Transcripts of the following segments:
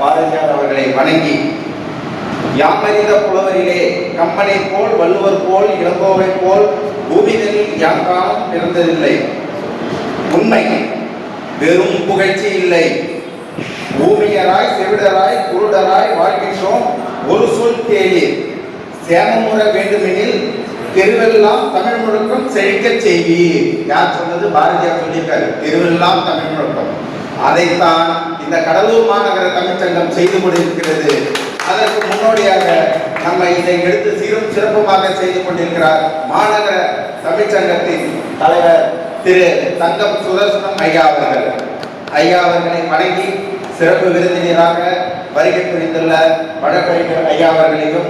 பாரதியார் அவர்களை வணங்கி, யாமறிந்த புலவரிலே கம்பனை போல் வள்ளுவர் போல் இளங்கோவை போல் பூமிகளில் யாக்காலும் பிறந்ததில்லை. உண்மை, வெறும் புகழ்ச்சி இல்லை. ஊமையராய் செவிடராய் குருடராய் வாழ்கின்றோம் ஒரு சொல் தேடி சேமமுற வேண்டுமெனில் தெருவெல்லாம் தமிழ் முழக்கம் செழிக்க செய்வீர். யார் சொன்னது? பாரதியார் சொல்லியிருக்காரு. தெருவெல்லாம் தமிழ் முழக்கம். அதைத்தான் இந்த கடலூர் மாநகர தமிழ்ச்சங்கம் செய்து கொண்டிருக்கிறது. அதற்கு முன்னோடியாக நம்ம இதை எடுத்து சீரும் சிறப்புமாக செய்து கொண்டிருக்கிறார் மாநகர தமிழ்ச்சங்கத்தின் தலைவர் திரு தங்கம் சுதர்சனம் ஐயா அவர்கள். ஐயா அவர்களை வணங்கி சிறப்பு விருந்தினராக வருகை புரிந்துள்ள வழக்கறிஞர் ஐயா அவர்களையும்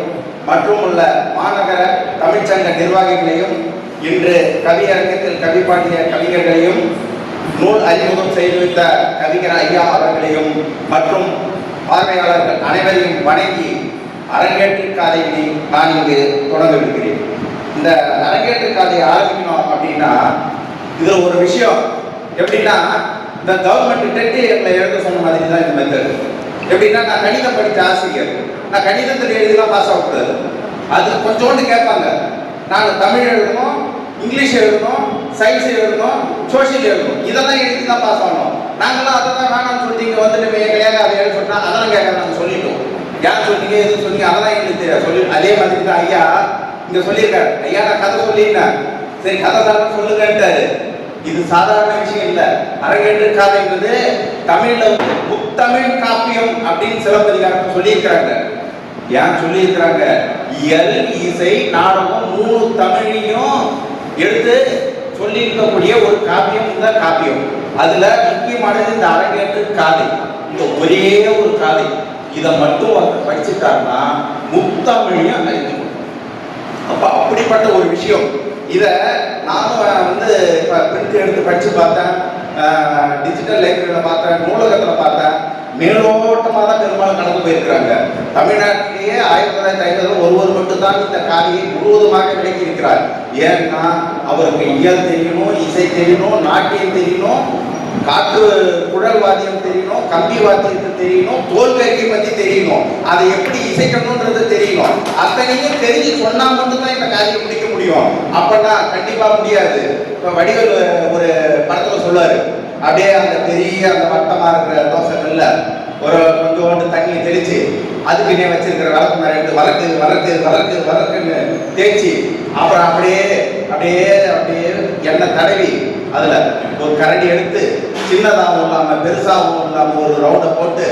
மற்றும் உள்ள மாநகர தமிழ்ச்சங்க நிர்வாகிகளையும், இன்று கவியரங்கத்தில் கவி பாடிய கவிஞர்களையும், நூல் அறிமுகம் செய்து வைத்த கவிஞர் ஐயா அவர்களையும் மற்றும் பார்வையாளர்கள் அனைவரையும் வணங்கி அரங்கேற்று காதையினை நான் இங்கு தொடங்கவிருக்கிறேன். இந்த அரங்கேற்று காதையை ஆரம்பிக்கணும் அப்படின்னா, இதில் ஒரு விஷயம் எப்படின்னா, இந்த கவர்மெண்ட் டெட்டு எங்களை எழுத சொன்ன மாதிரி தான் இந்த மெத்தட். எப்படின்னா, நான் கணிதம் படித்த ஆசிரியர், நான் கணிதத்தில் எழுதிலாம் பாஸ் ஆகக்கூடாது. அது கொஞ்சோண்டு கேட்பாங்க. நாங்கள் தமிழ் எழுதணும், இங்கிலீஷ் எழுதணும், சயின்ஸ் எழுதணும், சோசியல் எழுதணும், இதெல்லாம் எழுதி தான் பாஸ் ஆகணும். நாங்களாம் அதை தான் வேணாம்னு சொல்லிட்டு இங்கே வந்துட்டு எங்களையாக அதை எழுத சொன்னால் அதெல்லாம் கேட்க நாங்கள் சொல்லிட்டோம். யார் சொன்னீங்க, எது சொன்னீங்க, அதெல்லாம் எங்களுக்கு தெரியாது சொல்லி. அதே மாதிரி தான் ஐயா இங்கே சொல்லியிருக்காரு. ஐயா நான் கதை சொல்லியிருந்தேன், சரி கதை தான் சொல்லுங்கன்ட்டாரு. இது சாதாரண விஷயம் இல்லை. அரங்கேற்று காதைன்றது தமிழ்ல வந்து முத்தமிழ் காப்பியம் அப்படின்னு சிலப்பதிகாரத்தை சொல்லியிருக்கிறாங்க. ஏன் சொல்லியிருக்கிறாங்க? இயல், இசை, நாடகம் 3 தமிழையும் எடுத்து சொல்லி இருக்கக்கூடிய ஒரு காப்பியம் தான் காப்பியம். அதுல முக்கியமானது இந்த அரங்கேற்று காதை. இந்த ஒரே ஒரு காதை, இதை மட்டும் வந்து படிச்சுட்டாருன்னா முத்தமிழையும் அறிஞ்சுக்கணும். அப்ப அப்படிப்பட்ட ஒரு விஷயம். இதை நானும் வந்து இப்போ பிரிண்ட் எடுத்து படித்து பார்த்தேன், டிஜிட்டல் லைப்ரரியில் பார்த்தேன், நூலகத்தில் பார்த்தேன். மேலோட்டமாக தான் பெரும்பாலும் கடந்து போயிருக்கிறாங்க. தமிழ்நாட்டிலேயே 1950 ஒருவர் மட்டும்தான் இந்த காதையை முழுவதுமாக விளக்கி இருக்கிறார். ஏன்னா அவருக்கு இயல் தெரியணும், இசை தெரியணும், நாட்டியம் தெரியணும், காற்று குழல் வாத்தியம் தெரியணும், கம்பி வாத்தியத்தை தெரியணும், தோல்கருவி பற்றி தெரியணும், அதை எப்படி இசைக்கணும்ன்றது தெரியணும். அத்தனையும் தெரிஞ்சு சொன்னா மட்டும்தான் இந்த காரியம் முடிக்க முடியும். அப்பன்னா கண்டிப்பா முடியாது. இப்போ வடிவேல் ஒரு படத்துல சொல்லுவாரு, அப்படியே அந்த பெரிய அந்த வட்டமா இருக்கிற தோசைகள்ல ஒரு கொஞ்சோண்டு தண்ணி தெளிச்சு அதுக்குன்னே வச்சிருக்கிற விளக்கு மேல எடுத்து வளர்க்கு வளர்க்கு வளர்க்கு வளர்க்குன்னு தேய்ச்சி அப்புறம் அப்படியே அப்படியே அப்படியே எண்ணெய் தடவி அதுல ஒரு கரண்டி எடுத்து சின்னதாகவும் இல்லாம பெருசாகவும் இல்லாம ஒரு ரவுண்டை போட்டு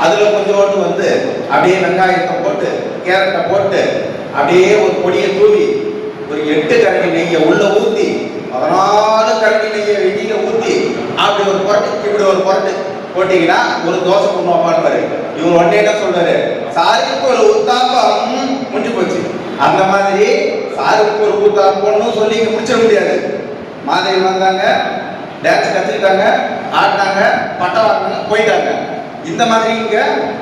அதுல கொஞ்சோண்டு வந்து அப்படியே வெங்காயத்தை போட்டு கேரட்டை போட்டு அப்படியே ஒரு பொடியை தூவி ஒரு 8 கரண்டி நெய்யை உள்ள ஊத்தி 14 கரண்டி நெய்யை வெளியில ஊத்தி அப்படி ஒரு புரட்டு இப்படி ஒரு புரட்டு போட்டீங்கன்னா ஒரு தோசை பண்ணுவாப்பாரு. இவர் ஒன்னே என்ன சொல்றாரு, சாருக்கு ஒரு ஊத்தாப்பம் முடிஞ்சு போச்சு. அந்த மாதிரி சாருக்கு ஒரு ஊத்தாப்பம்னு சொல்லி இங்க முடிச்சிட முடியாது. மாதிரி வந்தாங்க, டான்ஸ் கத்துக்கிட்டாங்க, ஆடினாங்க, பட்டம் வாங்கினாங்க, போயிட்டாங்க. இந்த மாதிரி இங்க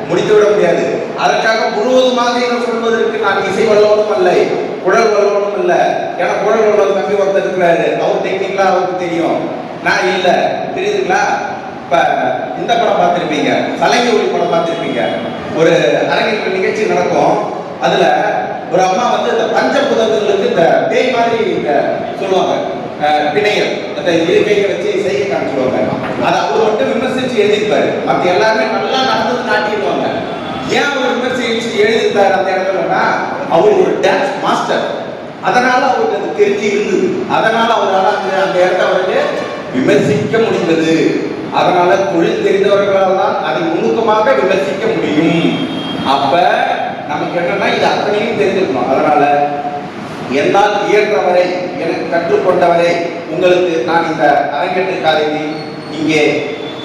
முடித்து விட முடியாது. அதற்காக முழுவதுமாக இதை சொல்வதற்கு நான் இசை வல்லவனும் இல்லை, குழல் வல்லவனும் இல்லை. ஏன்னா குழல் வல்லவன் தம்பி ஒருத்தர் இருக்கிறாரு, அவர் டெக்னிக்கலா அவருக்கு தெரியும், நான் இல்லை. தெரியுதுங்களா? இப்ப இந்த படம் பார்த்திருப்பீங்க, சலங்கை ஒளி படம் பார்த்திருப்பீங்க. ஒரு அரங்கேற்ற நிகழ்ச்சி நடக்கும். அதுல ஒரு அம்மா வந்து இந்த பஞ்சபுதங்களுக்கு இந்த பேய் மாதிரி சொல்லுவாங்க, பிணையல் அந்த இருக்கையை வச்சு செய்ய காமிச்சுடுவாங்க. அதை அவர் மட்டும் விமர்சிச்சு எழுதியிருப்பாரு. மற்ற எல்லாருமே நல்லா நடந்தது நாட்டிடுவாங்க. ஏன் அவர் விமர்சிச்சு எழுதியிருந்தார் அந்த இடத்துலன்னா, அவர் ஒரு டான்ஸ் மாஸ்டர், அதனால அவருக்கு அது தெரிஞ்சு இருந்தது. அதனால அவரால் அந்த இடத்த அவருக்கு விமர்சிக்க முடிந்தது. அதனால தொழில் தெரிந்தவர்களால் தான் அதை நுணுக்கமாக விமர்சிக்க முடியும். அப்ப நமக்கு என்னன்னா இது அத்தனையும் தெரிஞ்சுக்கணும். அதனால என்னால் இயன்றவரை, எனக்கு கற்றுக்கொண்டவரை உங்களுக்கு நான் இந்த அரங்கேற்று காதையை இங்கே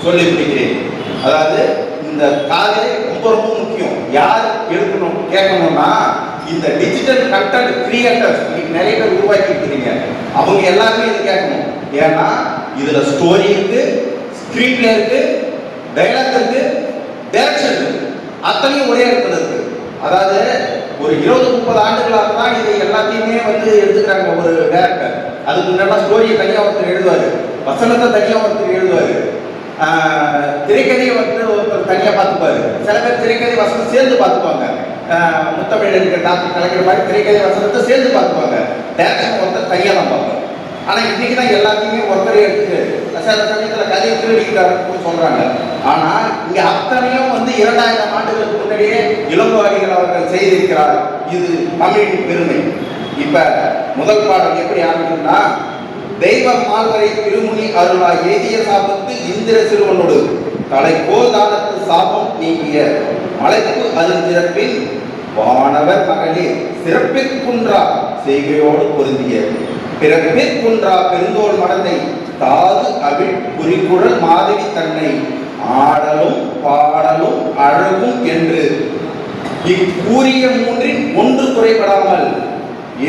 சொல்லி முடிக்கிறேன். அதாவது இந்த காதை ரொம்ப ரொம்ப முக்கியம். யார் எடுக்கணும் கேட்கணும்னா, இந்த டிஜிட்டல் கண்டென்ட் கிரியேட்டர்ஸ் இன்னைக்கு நிறைய பேர் உருவாக்கி இருக்கிறீங்க, அவங்க எல்லாருமே இது கேட்கணும். ஏன்னா இதுல ஸ்டோரி இருக்கு, ஸ்கிரீன் பிளே இருக்கு, டைலாக் இருக்கு, டைரக்ஷன் இருக்கு, அத்தனையும் ஒரே இடத்துல இருக்கு. அதாவது ஒரு 20-30 ஆண்டுகளாக தான் இதை எல்லாத்தையுமே வந்து எடுத்துக்கிறாங்க ஒரு டைரக்டர். அதுக்கு முன்னாடி ஸ்டோரியை தனியாக ஒருத்தர் எழுதுவாரு, வசனத்தை தனியாக ஒருத்தர் எழுதுவாரு, திரைக்கதையை வந்து ஒருத்தர் தனியாக பார்த்துப்பாரு, சில பேர் திரைக்கதை வசனம் சேர்ந்து பார்த்துக்குவாங்க. முத்தமிழ் டாக்டர் கலைக்கிற மாதிரி திரைக்கதை வசனத்தை சேர்ந்து பார்த்துக்குவாங்க. டைரக்ஷன் ஒருத்தர் தனியாக தான் பார்ப்பாங்க. ஆனால் இன்னைக்கு தான் எல்லாத்தையுமே ஒருத்தரே எடுத்து சில சமயத்தில் கதையை திருடிக்கிட்டாருன்னு சொல்றாங்க. ஆனால் இங்கே அத்தனையும் 2000 ஆண்டுகளுக்கு முன்னாடியே இளங்கோவடிகள் அவர்கள் செய்திருக்கிறார். இது தமிழின் பெருமை. இப்ப முதல் பாடல் எப்படி ஆரம்பிக்கும்னா, தெய்வ மால்வரை திருமுனி அருளா எய்திய சாபத்து இந்திர சிறுவனோடு தலைக்கோல் தானத்து சாபம் நீங்கிய மலைப்பு அருந்திறப்பின் வானவர் மகளிர் சிறப்பிற்குன்றா செய்கையோடு பொருந்திய பிறப்பிற்குன்றா பெருந்தோள் மடந்தை தாது அவிழ் குறிக்குழல் மாதவி தன்னை ஆடலும் பாடலும் அழகும் என்று இக்கூறிய மூன்றின் ஒன்று குறைபடாமல்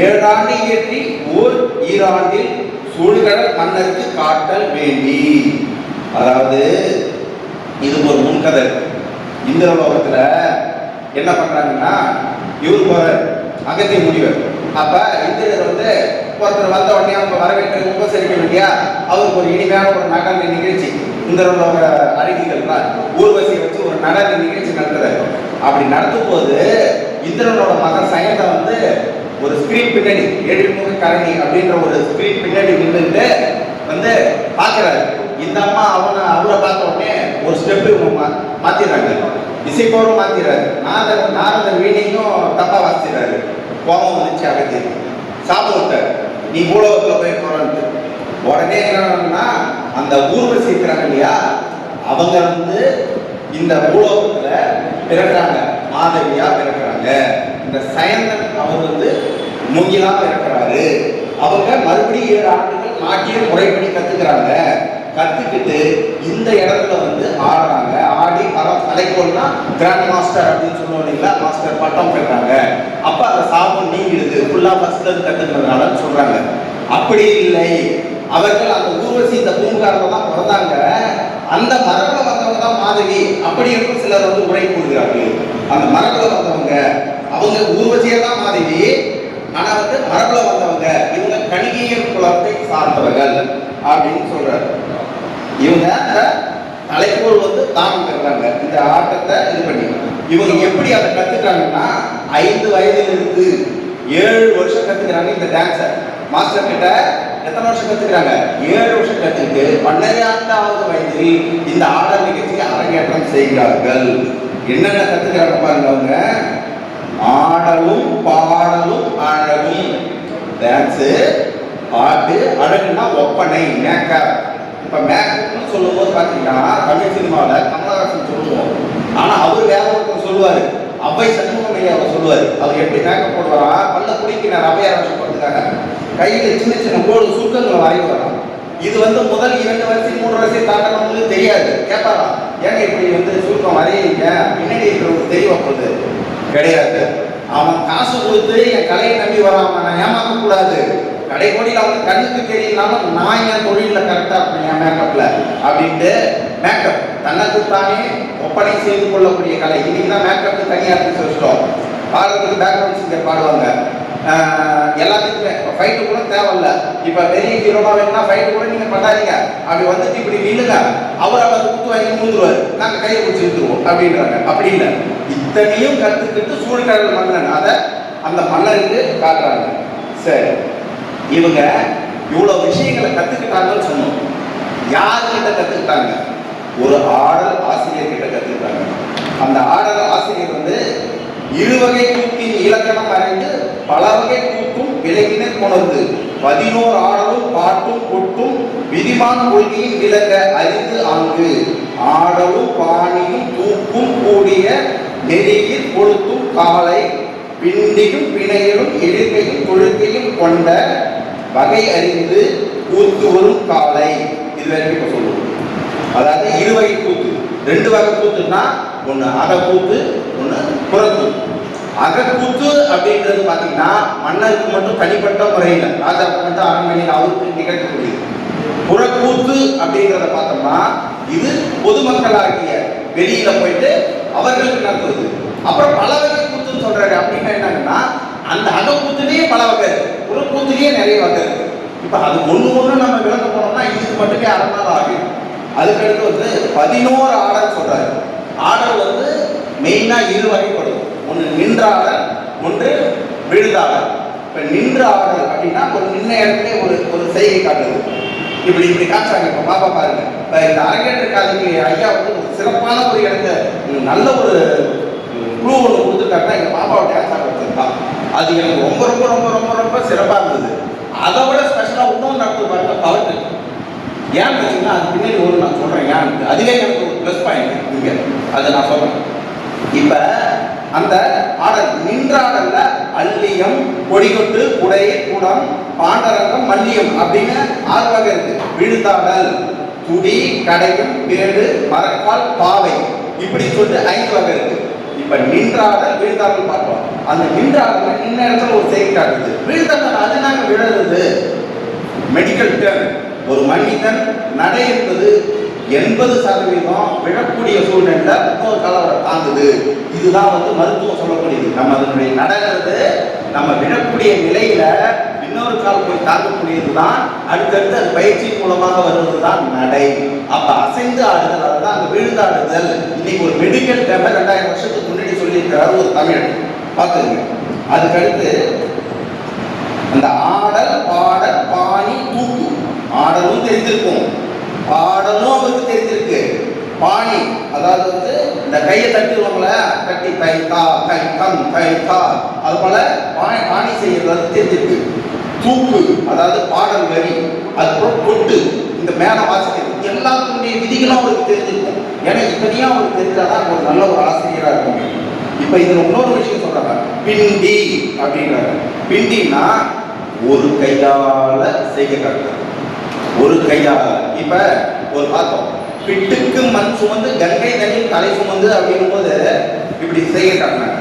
7 ஆண்டு இயற்றி ஓர் ஈராண்டில் சூழ்கடல் மன்னருக்கு காட்டல் வேண்டி. அதாவது இது ஒரு முன்கதை. இந்திரலோகத்துல என்ன பண்றாங்கன்னா, இவர் போறார் அகத்திய முனிவர். அப்ப இந்திரர் ஒருத்தர் வந்த உடனே அவங்க வரவேற்று உபசரிக்க வேண்டியா, அவருக்கு ஒரு இனிமையான ஒரு நடன நிகழ்ச்சி, இந்திரலோக அழகிகள் ஊர்வசியை வச்சு ஒரு நடன நிகழ்ச்சி நடத்துறாரு. அப்படி நடத்தும் போது இந்திரனோட மகன் சயந்த ஒரு ஸ்கிரீன் பின்னாடி ஏழுமுக கரணி அப்படின்ற ஒரு ஸ்கிரீன் பின்னாடி நின்றுட்டு பார்க்கிறாரு. இந்த அம்மா அவரை பார்த்த உடனே ஒரு ஸ்டெப்பு மாத்திடுறாங்க, இசைப்போரும் மாத்திடுறாரு, நாரதர் வீணையும் தப்பா வாசிடுறாரு. கோபம் வந்துச்சு, அகத்தி சாப்பிட விட்டார், நீ பூலோகத்தில் போய் போறான்ட்டு. உடனே என்னன்னா, அந்த ஊர்வசி இருக்கிறாங்க இல்லையா, அவங்க இந்த பூலோகத்துல பிறக்கிறாங்க, மாதவியா பிறக்கிறாங்க. இந்த சயந்தன் அவர் மூங்கிலாக இருக்கிறாரு. அவங்க மறுபடியும் 7 ஆண்டுகள் நாட்டிய முறைப்படி கத்துக்கிறாங்க. கத்துக்கிட்டு இந்த இடத்துல ஆடுறாங்க. ஆடி தலைக்கோள்னா கிராண்ட் மாஸ்டர் அப்படின்னு சொல்லுவோம் இல்லைங்களா, மாஸ்டர் பட்டம் பெறாங்க. அப்ப அந்த சாபம் நீங்கிடுது, ஃபுல்லா ஃபர்ஸ்ட்ல இருந்து கத்துக்கிறதுனால சொல்றாங்க. அப்படி இல்லை, அவர்கள் அந்த ஊர்வசி இந்த பூங்காரில் தான் பிறந்தாங்க. அந்த மரபில் வந்தவங்க தான் மாதவி அப்படி என்று சிலர் உரை கூறுகிறார்கள். அந்த மரபில் வந்தவங்க அவங்க ஊர்வசியே தான் மாதவி, ஆனா மரபில் வந்தவங்க இவங்க கணிகையர் குலத்தை சார்ந்தவர்கள் அப்படின்னு சொல்றாரு. இவங்க தலைக்கோள் தானம் பெறாங்க. இந்த ஆட்டத்தை இது பண்ணி இவங்க எப்படி அதை கத்துக்கிறாங்கன்னா, 5 வயதிலிருந்து 7 வருஷம் கத்துக்கிறாங்க. இந்த டான்ஸை மாஸ்டர் கிட்ட எத்தனை வருஷம் கத்துக்கிறாங்க? 7 வருஷம் கத்துக்கிட்டு 12ஆவது வயதில் இந்த ஆடல் நிகழ்ச்சியை அரங்கேற்றம் செய்கிறார்கள். என்னென்ன கத்துக்கிறாங்க பாருங்க. அவங்க ஆடலும் பாடலும் அழகும். டான்ஸு, பாட்டு, அழகுன்னா ஒப்பனை, மேக்கப். இப்ப மேக்கப்னு சொல்லும் போது பாத்தீங்கன்னா தமிழ் சினிமாவில் கமலஹாசன் சொல்லுவோம். ஆனா அவர் வேற ஒருத்தர் சொல்லுவாரு, அவ்வை சண்முகமையா அவர் சொல்லுவாரு. அவர் எப்படி மேக்கப் போடுவாரா, பல்ல குடிக்கிறார் அவையார் வருஷப்படுறதுக்காக கையில சின்ன சின்ன கோடு சுருக்கங்களை வரைவு வரான். இது முதல் 2 வருஷம் 3 வருஷம் தாண்டவங்களுக்கு தெரியாது. கேட்பாராம், ஏங்க இப்படி சுருக்கம் வரையிங்க, பின்னாடி இருக்கிறவங்களுக்கு தெரிய போகுது கிடையாது. அவன் காசு கொடுத்து என் கலையை நம்பி வராம நான் ஏமாக்க கூடாது. கடைக்கோடியில் அவனுக்கு கண்ணுக்கு தெரியலாம நான் என் தொழிலில் கரெக்டா இருப்பேன் என் மேக்கப்ல அப்படின்ட்டு மேக்கப் தன்னைத்தானே ஒப்பனை செய்து கொள்ளக்கூடிய கலை. இன்னைக்கு தான் மேக்கப் தனியாக வச்சுட்டோம். பாடுறதுக்கு பேக்ரவுண்ட் சிங்கர் பாடுவாங்க, எல்லாத்துக்குமே ஃபைட்டு கூட தேவையில்ல. இப்போ பெரிய ஹீரோவா வேணும்னா ஃபைட்டு கூட நீங்க பண்ணாதீங்க, அப்படி இப்படி நில்லுங்க, அவர் குத்து வாங்கி மூந்துருவாரு, நாங்கள் கையை பிடிச்சி இழுத்துருவோம் அப்படின்றாங்க. அப்படி இல்லை, இத்தனையும் கற்றுக்கிட்டு சூழ்கடல் மன்னன் அதை அந்த மன்னருக்கு காட்டுறாங்க. சரி, இவங்க இவ்வளவு விஷயங்களை கத்துக்கிட்டாங்கன்னு சொன்னோம். யார்கிட்ட கத்துக்கிட்டாங்க? ஒரு ஆடல் ஆசிரியர் கிட்ட கத்துக்கிட்டாங்க. அந்த ஆடல் ஆசிரியர் இருவகை கூத்தின் இலக்கணம் அறிந்து பல வகை கூத்தும் விலகினர் கொணர்ந்து 11 ஆடலும் பாட்டும் கொட்டும் விதிமான கொள்கையின் விலக அறிந்து ஆங்கு ஆடலும் பாணியும் தூக்கும் கூடிய நெறியில் கொளுத்தும் காலை பிண்டியும் பிணையலும் எழுக்கையும் கொழுக்கையும் கொண்ட வகை அறிந்து கூத்து வரும் காலை. இது வரைக்கும் சொல்லுவோம். அதாவது 2 வகை கூத்து. 2 வகை கூத்துன்னா ஒன்று அகக்கூத்து, ஒன்று புறக்கூத்து. அகக்கூத்து அப்படின்றது பார்த்தீங்கன்னா மன்னருக்கு மட்டும் தனிப்பட்ட முறையில், ராஜாவுக்கு மட்டும் அரண்மனையில் அவருக்கு நிகழ்த்தக்கூடியது. புறக்கூத்து அப்படின்றத பார்த்தோம்னா இது பொதுமக்களாகிய வெளியில போயிட்டு அவர்களுக்கு நடத்துவது. அப்புறம் பல வகை கூத்துன்னு சொல்றாரு. அப்படின்னா என்னன்னா, அந்த அகக்கூத்துலேயே பல வகை இருக்கு, புறக்கூத்துலேயே நிறைய வகை இருக்கு. இப்போ அது ஒன்று நம்ம விளக்க போனோம்னா இதுக்கு மட்டுமே 1/2 நாள் ஆகும். அதுக்கடுத்து 11 ஆடல் சொல்றாரு. ஆடல் மெயினாக இரு வகைப்படும். ஒன்று நின்றாடல், ஒன்று விழுதாடல். இப்போ நின்று ஆடல் அப்படின்னா ஒரு நின்ன இடத்துல ஒரு செய்கை காட்டுது. இப்படி காட்டுறாங்க. இப்போ பாப்பா பாருங்க, இப்போ இந்த அரங்கேற்றக்காரருக்கு ஐயா வந்து ஒரு சிறப்பான ஒரு இடத்த நல்ல ஒரு குழு ஒன்று கொடுத்துருக்காருன்னா எங்கள் பாப்பாவை டான்ஸ் ஆடுறதுதான். அது எனக்கு ரொம்ப ரொம்ப ரொம்ப ரொம்ப ரொம்ப சிறப்பாக இருந்தது. அதை விட ஸ்பெஷலாக இன்னும் நடத்து பாருங்க பாட்டு. ஏன் பார்த்தீங்கன்னா அது பின்னாடி நான் சொல்கிறேன் ஏன், அதுவே எனக்கு ஒரு ப்ளஸ் பாயிண்ட் இங்கே, அதை நான் சொல்கிறேன். இப்போ அந்த ஆடல் நின்றாடல்ல அல்லியம், கொடிகொட்டு, குடை, குடம், பாண்டரங்கம், மல்லியம் அப்படின்னு 6 வகை இருக்கு. விழுதாடல், துடி, கடையம், பேடு, மரக்கால், பாவை இப்படி சொல்லிட்டு 5 வகை இருக்கு. இப்ப நின்றாடல் விழுதாடல் பார்ப்போம். அந்த நின்றாடல் நின்ன இடத்துல ஒரு செய்தி காட்டுது. விழுதாடல் அது நாங்க விழுறது மெடிக்கல் டேர்ம். ஒரு மனிதன் நடை என்பது 80% விழக்கூடிய சூழ்நிலை இன்னொரு கலவரை தாங்குது. இதுதான் வந்து மருத்துவம் சொல்லக்கூடியது. நம்ம அதனுடைய நடக்கிறது நம்ம விழக்கூடிய நிலையில இன்னொரு கால் போய் தாங்கக்கூடியது தான். அடுத்தடுத்து அது பயிற்சியின் மூலமாக வருவது தான் நடை. அப்ப அசைந்து ஆடுதல், அதுதான் அந்த விழுந்தாடுதல். இன்னைக்கு ஒரு மெடிக்கல் டேம் 2000 வருஷத்துக்கு முன்னாடி சொல்லியிருக்கிறாரு ஒரு தமிழ். பார்த்துங்க. அதுக்கடுத்து அந்த ஆடல், பாடல், பாணி, தூக்கு. ஆடலும் தெரிஞ்சிருக்கும், பாடலும் அவருக்கு தெரிஞ்சிருக்கு. பாணி அதாவது வந்து இந்த கையை தட்டுவாங்கள, தட்டி கை தா கை கம் கை தா, அது போல பாணி செய்யறது தெரிஞ்சிருக்கு. தூக்கு அதாவது பாடல் வரி, அதுக்கப்புறம் கொட்டு இந்த மேல வாசிக்கிறது, எல்லாத்துடைய விதிகளும் அவருக்கு தெரிஞ்சிருக்கும். ஏன்னா இத்தனையும் அவருக்கு தெரிஞ்சாதான் ஒரு நல்ல ஒரு ஆசிரியராக இருக்கும். இப்ப இதுல இன்னொரு விஷயம் சொல்றாங்க, பிண்டி அப்படின்றாங்க. பிண்டின்னா ஒரு கையால செய்ய காட்டுறது, ஒரு கையால. இப்ப ஒரு பார்த்தோம், பிட்டுக்கு மண் சுமந்து கங்கை தண்ணீர் தலை சுமந்து அப்படிங்கும் போது இப்படி செய்ய காட்டினாங்க.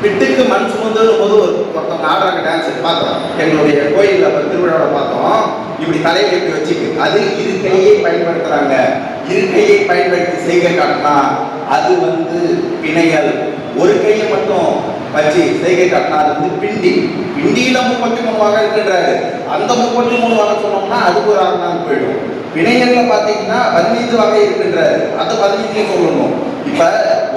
பிட்டுக்கு மண் சுமந்துடும் போது ஒருத்தவங்க ஆடுறாங்க டான்ஸ் பார்த்தோம். எங்களுடைய கோயிலில் திருவிழாவில் பார்த்தோம். இப்படி தலையை எப்படி வச்சுக்கு அது இரு கையை பயன்படுத்துறாங்க. இரு கையை பயன்படுத்தி செய்ய காட்டினா அது வந்து பிணையல். ஒரு கையை மட்டும் வச்சு செய்கை காட்டினா அது வந்து பிண்டி. பிண்டியில 33 வகை இருக்கின்றாரு. அந்த 33 வகை சொன்னோம்னா அதுக்கு ஒரு 6 நாள் போயிடும். பிணையல்ல பார்த்தீங்கன்னா 15 வகை இருக்கின்றாரு. அது 15 சொல்லணும். இப்ப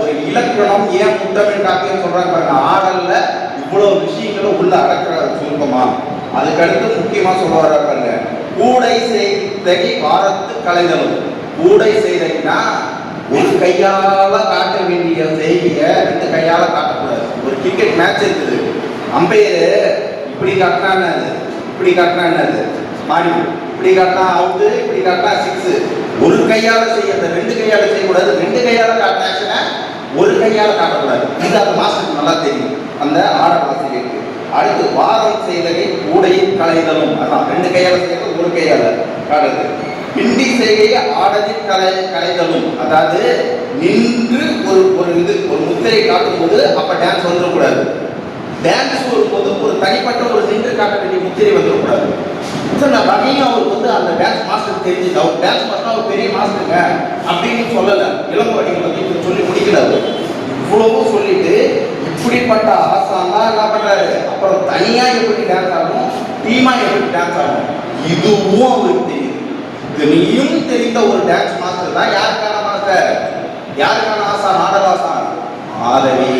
ஒரு இலக்கணம் ஏன் முத்தமிழ் சொல்றாங்க பாருங்க. ஆடல்ல இவ்வளவு விஷயங்களும் உள்ள அடக்கிறாரு சுருக்கமா. அதுக்கடுத்து முக்கியமா சொல்ல வர பாருங்க, கூடை செய்தை வாரத்து கலைதலும். கூடை செய்தைன்னா ஒரு கையால காட்ட வேண்டிய செய்திய 2 கையால காட்டக்கூடாது. ஒரு கிரிக்கெட் மேட்ச் இருக்குது, அம்பையர் இப்படி காட்டினா இப்படி காட்டினா மாறி, இப்படி காட்டினா அவுட்டு, இப்படி காட்டினா 6. ஒரு கையால செய்யறது 2 கையால செய்யக்கூடாது. 2 கையால காட்டினா ஒரு கையால காட்டக்கூடாது. இது அந்த மாஸ்டருக்கு நல்லா தெரியும், அந்த ஆடல் ஆசிரியருக்கு. அடுத்து வாரம் செய்ததை கூடையும் கலைதலும், அதான் 2 கையால செய்யறது, ஒரு கையால காட்டுறது. பிண்டி செய்கையை ஆடலின் கலைதலும், அதாவது நின்று ஒரு முத்திரை காட்டும் போது அப்ப டான்ஸ் வந்துடக்கூடாது. டான்ஸ் வரும்போது ஒரு தனிப்பட்ட ஒரு நின்று காட்ட வேண்டிய முத்திரை வந்துடக்கூடாது. வகையும் அவருக்கு வந்து அந்த டான்ஸ் மாஸ்டர் தெரிஞ்சுது. அவர் டான்ஸ் மாஸ்டர் அவர் பெரிய மாஸ்டருங்க அப்படின்னு சொல்லலை. இளங்கோடிகளை பற்றி சொல்லி முடிக்கல. இவ்வளவும் சொல்லிட்டு இப்படிப்பட்ட ஆசான் தான் என்ன பண்றாரு, அப்புறம் தனியா எப்படி டான்ஸ் ஆகணும், டீமா எப்படி டான்ஸ் ஆகணும், இதுவும் அவருக்கு தெரியும். இத்தனையும் தெரிந்த ஒரு டான்ஸ் மாஸ்டர் தான் யாருக்கான மாஸ்டர், யாருக்கான ஆசான், ஆடல் ஆசான் மாதவி.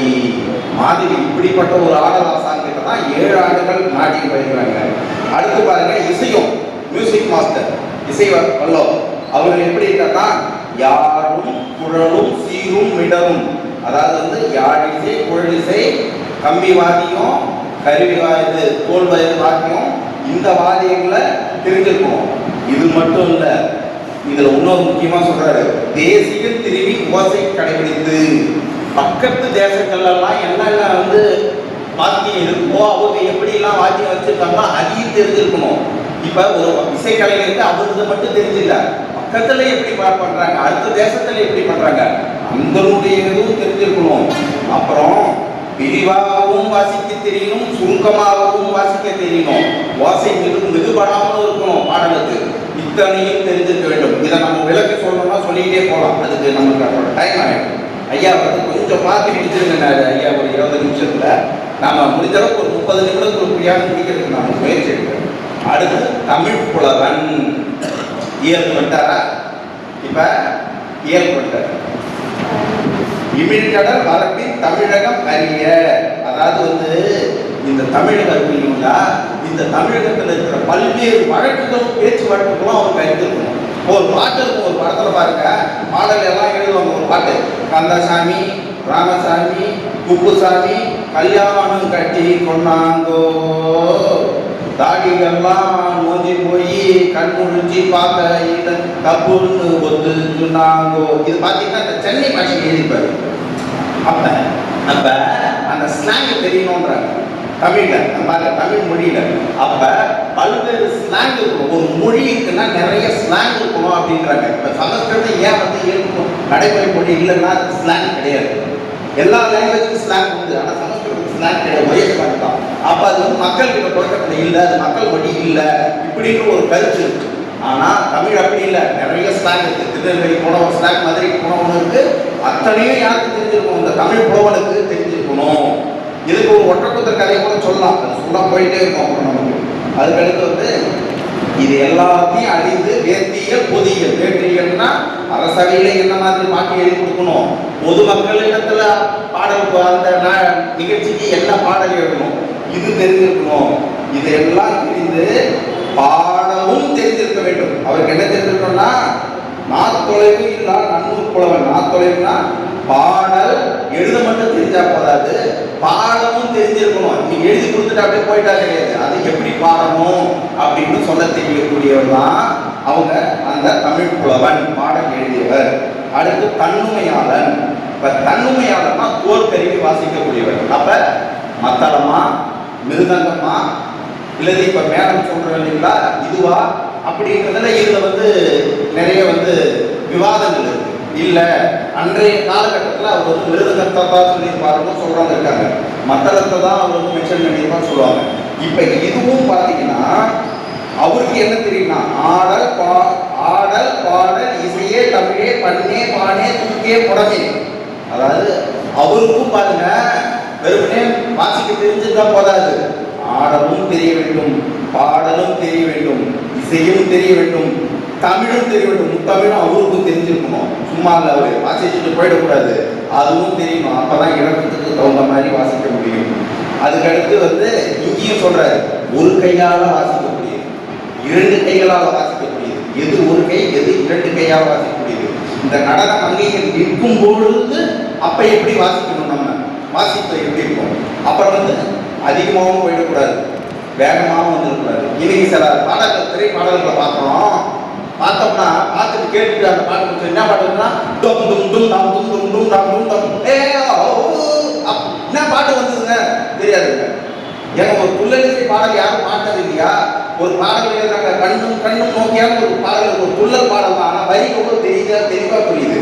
மாதவி இப்படிப்பட்ட ஒரு ஆடல் ஆசான் கிட்ட தான் 7 ஆண்டுகள் நாட்டியம் பயிர்றாங்க. அடுத்து பாருங்க, இசையும் மியூசிக் மாஸ்டர் இசை வல்லோ அவர்கள் எப்படி இருக்காங்கன்னா, யாரும் குழலும் சீரும் மிடரும், அதாவது வந்து யாழிசை, குழலிசை, கம்பி வாத்தியம், கருவி இது தோல் வாத்தியம், இந்த வாத்தியங்களை தெரிஞ்சிருக்கணும். இது மட்டும் இல்ல, இதுல இன்னொரு முக்கியமா சொல்றாரு, தேசிய திருவி ஓசை கடைபிடித்து. பக்கத்து தேசங்கள்லாம் என்னென்ன வந்து வாத்தியம் இருக்கோ அவங்க எப்படிலாம் வாத்தியம் வச்சிருக்காங்களோ அதையும் தெரிஞ்சிருக்கணும். இப்ப ஒரு இசைக்கலைஞருக்கு அவருக்கு மட்டும் தெரிஞ்சில்ல, பக்கத்துல எப்படி பண்றாங்க, அடுத்த தேசத்துல எப்படி பண்றாங்க, அந்தனுடைய இதுவும் தெரிஞ்சிருக்கணும். அப்புறம் விரிவாகவும் வாசிக்க தெரியணும், சுருக்கமாகவும் வாசிக்க தெரியணும், வாசை மிகுபடாமல் இருக்கணும் பாடலுக்கு. இத்தனையும் தெரிஞ்சிருக்க வேண்டும். இதை நம்ம விளக்கி சொல்லணும்னா சொல்லிக்கிட்டே போகலாம், அதுக்கு நமக்கு டைம் ஆகிடும். ஐயா வந்து கொஞ்சம் பார்த்து முடிச்சிருங்க ஐயா, ஒரு 20 நிமிஷத்துல நாம முடிஞ்ச அளவுக்கு ஒரு 30 நிமிடத்துக்குள்ளாக முடிக்கிறதுக்கு நான் முயற்சி எடுக்கிறேன். அடுத்து தமிழ் புலவன் இயல் பண்ணிட்டாரா? இப்ப இயல் பண்ணிட்டார். இமிழ்கடல் வரப்பின் தமிழகம் அறிய. அதாவது வந்து இந்த தமிழகம் அப்படின்னா இந்த தமிழகத்தில் இருக்கிற பல்வேறு வழக்குகளும் பேச்சு வழக்குகளும் அவங்க அறிந்திருக்கணும். ஒரு பாட்டு இருக்கும், ஒரு படத்துல பாருங்க, பாடல் எல்லாம் எழுதுவாங்க. ஒரு பாட்டு, கந்தசாமி, ராமசாமி, குப்புசாமி கல்யாணம் கட்டி கொண்டாங்கோ, தாடிகள்லாம் நோஞ்சி போய் கண் முடிஞ்சு பார்க்க தப்புன்னு ஒத்து சொன்னாங்கோ. இது பார்த்தீங்கன்னா இந்த சென்னை பாஷையில் எழுதிப்பாரு. அப்ப நம்ம அந்த ஸ்லாங் தெரியணுன்றாங்க தமிழ்ல, நம்ம தமிழ் மொழியில. அப்ப பல்வேறு ஸ்லாங் இருக்கும். ஒரு மொழி இருக்குன்னா நிறைய ஸ்லாங் இருக்கணும் அப்படின்றாங்க. இப்ப சமஸ்கிருதம் ஏன் வந்து இருக்கணும், நடைமுறை மொழி இல்லைன்னா ஸ்லாங் கிடையாது. எல்லா லாங்குவேஜுக்கும் ஸ்லாங் உண்டு, ஆனால் சமஸ்கிருதத்துக்கு ஸ்லாங் கிடையாது, ஒரே ஸ்லாங் தான். அப்போ அது வந்து மக்கள் கிட்ட புழக்கத்தில் இல்லை, அது மக்கள் மொழி இல்லை இப்படின்னு ஒரு கருத்து இருக்கு. ஆனால் தமிழ் அப்படி இல்லை, நிறைய ஸ்லாங் இருக்கு. திருநெல்வேலி போன ஒரு ஸ்லாங், மதுரைக்கு போன ஒன்று இருக்கு. அத்தனையும் யாருக்கு தெரிஞ்சிருக்கணும், இந்த தமிழ் புலவனுக்கு தெரிஞ்சிருக்கணும். இதுக்கு ஒரு ஒற்றக்குத்தர் கதையை கூட சொல்லலாம், அது சொல்ல போயிட்டே இருக்கும். அப்புறம் நமக்கு அதுக்கடுத்து வந்து இது எல்லாத்தையும் அறிந்து வேத்தியல் பொதியல். வேற்றியல்னா அரசவையில என்ன மாதிரி பாட்டு எழுதி கொடுக்கணும், பொதுமக்களிடத்துல பாடல் அந்த நிகழ்ச்சிக்கு என்ன பாடல் எழுதணும், இது தெரிஞ்சிருக்கணும். இதெல்லாம் தெரிந்து பாடவும் தெரிஞ்சிருக்க வேண்டும். அவருக்கு என்ன தெரிஞ்சிருக்கணும்னா, நாத்தொலைவு இல்லா நன்னூர் புலவன். நாத்தொலைவுனா பாடல் எழுத மட்டும் தெரிஞ்சா போதாது, பாடமும் தெரிஞ்சிருக்கணும். நீ எழுதி கொடுத்துட்டு அப்படியே போயிட்டா கிடையாது, அது எப்படி பாடணும் அப்படின்னு சொல்ல தெரியக்கூடியவர் தான் அவங்க அந்த தமிழ் புலவன், பாடல் எழுதியவர். அடுத்து தன்னுமையாளன். இப்ப தன்னுமையாளர்னா தோற்கருவி வாசிக்கக்கூடியவர். அப்ப மத்தளமா, மிருதங்கமா, இல்லது இப்ப மேடம் சொல்றோம் இல்லைங்களா, இதுவா அப்படின்றதுல இதுல வந்து நிறைய வந்து விவாதங்கள் இருக்கு. இல்ல அன்றைய காலகட்டத்தில் அவர் வந்து மிருதங்கத்தை தான் சொல்லியிருப்பாருன்னு சொல்றவங்க இருக்காங்க, மத்தளத்தை தான் அவர் வந்து மென்ஷன் பண்ணியிருப்பான்னு சொல்லுவாங்க. இப்ப இதுவும் பார்த்தீங்கன்னா அவருக்கு என்ன தெரியும்னா, ஆடல் பாடல் இசையே தமிழே பண்ணே பானே தூக்கே புடமே. அதாவது அவருக்கும் பாருங்க, வெறுமனே வாசிக்க தெரிஞ்சுதான் போதாது, ஆடலும் தெரிய வேண்டும், பாடலும் தெரிய வேண்டும், இசையும் தெரிய வேண்டும், தமிழும் தெரிய வேண்டும். முத்தமிழும் அவருக்கும் தெரிஞ்சிருக்கணும். சும்மா இல்லை அவரு வாசிச்சுட்டு போயிடக்கூடாது, அதுவும் தெரியணும். அப்பதான் இடத்துக்கு தகுந்த மாதிரி வாசிக்க முடியும். அதுக்கடுத்து வந்து இங்கேயும் சொல்றாரு, ஒரு கையால வாசிக்கக்கூடியது, இரண்டு கைகளால் வாசிக்கக்கூடியது. எது ஒரு கை, எது இரண்டு கையால் வாசிக்கக்கூடியது. இந்த நடன அங்கீகள் நிற்கும் பொழுது அப்ப எப்படி வாசிக்கணும், நம்ம வாசிப்பை எப்படி இருக்கும். அப்புறம் வந்து அதிகமாகவும் போயிடக்கூடாது, வேகமாகவும் வந்துடக்கூடாது. இன்னைக்கு சில பாடல்கள், திரை பாடல்களை பார்க்குறோம், பார்த்தோம்னா பார்த்துட்டு கேட்டுட்டு அந்த பாட்டு முடிச்சு என்ன பாட்டுன்னா டும் டும் டும் டம் டும் டும் டும் டம் டும் டம் என்ன பாட்டு வந்ததுங்க தெரியாதுங்க. ஏன்னா ஒரு துள்ளலிசை பாடல் யாரும் பாட்டது இல்லையா, ஒரு பாடல் எழுதுறாங்க, கண்ணும் நோக்கியான ஒரு பாடல், ஒரு துள்ளல் பாடல் தான். ஆனால் வரி ரொம்ப தெளிவாக புரியுது.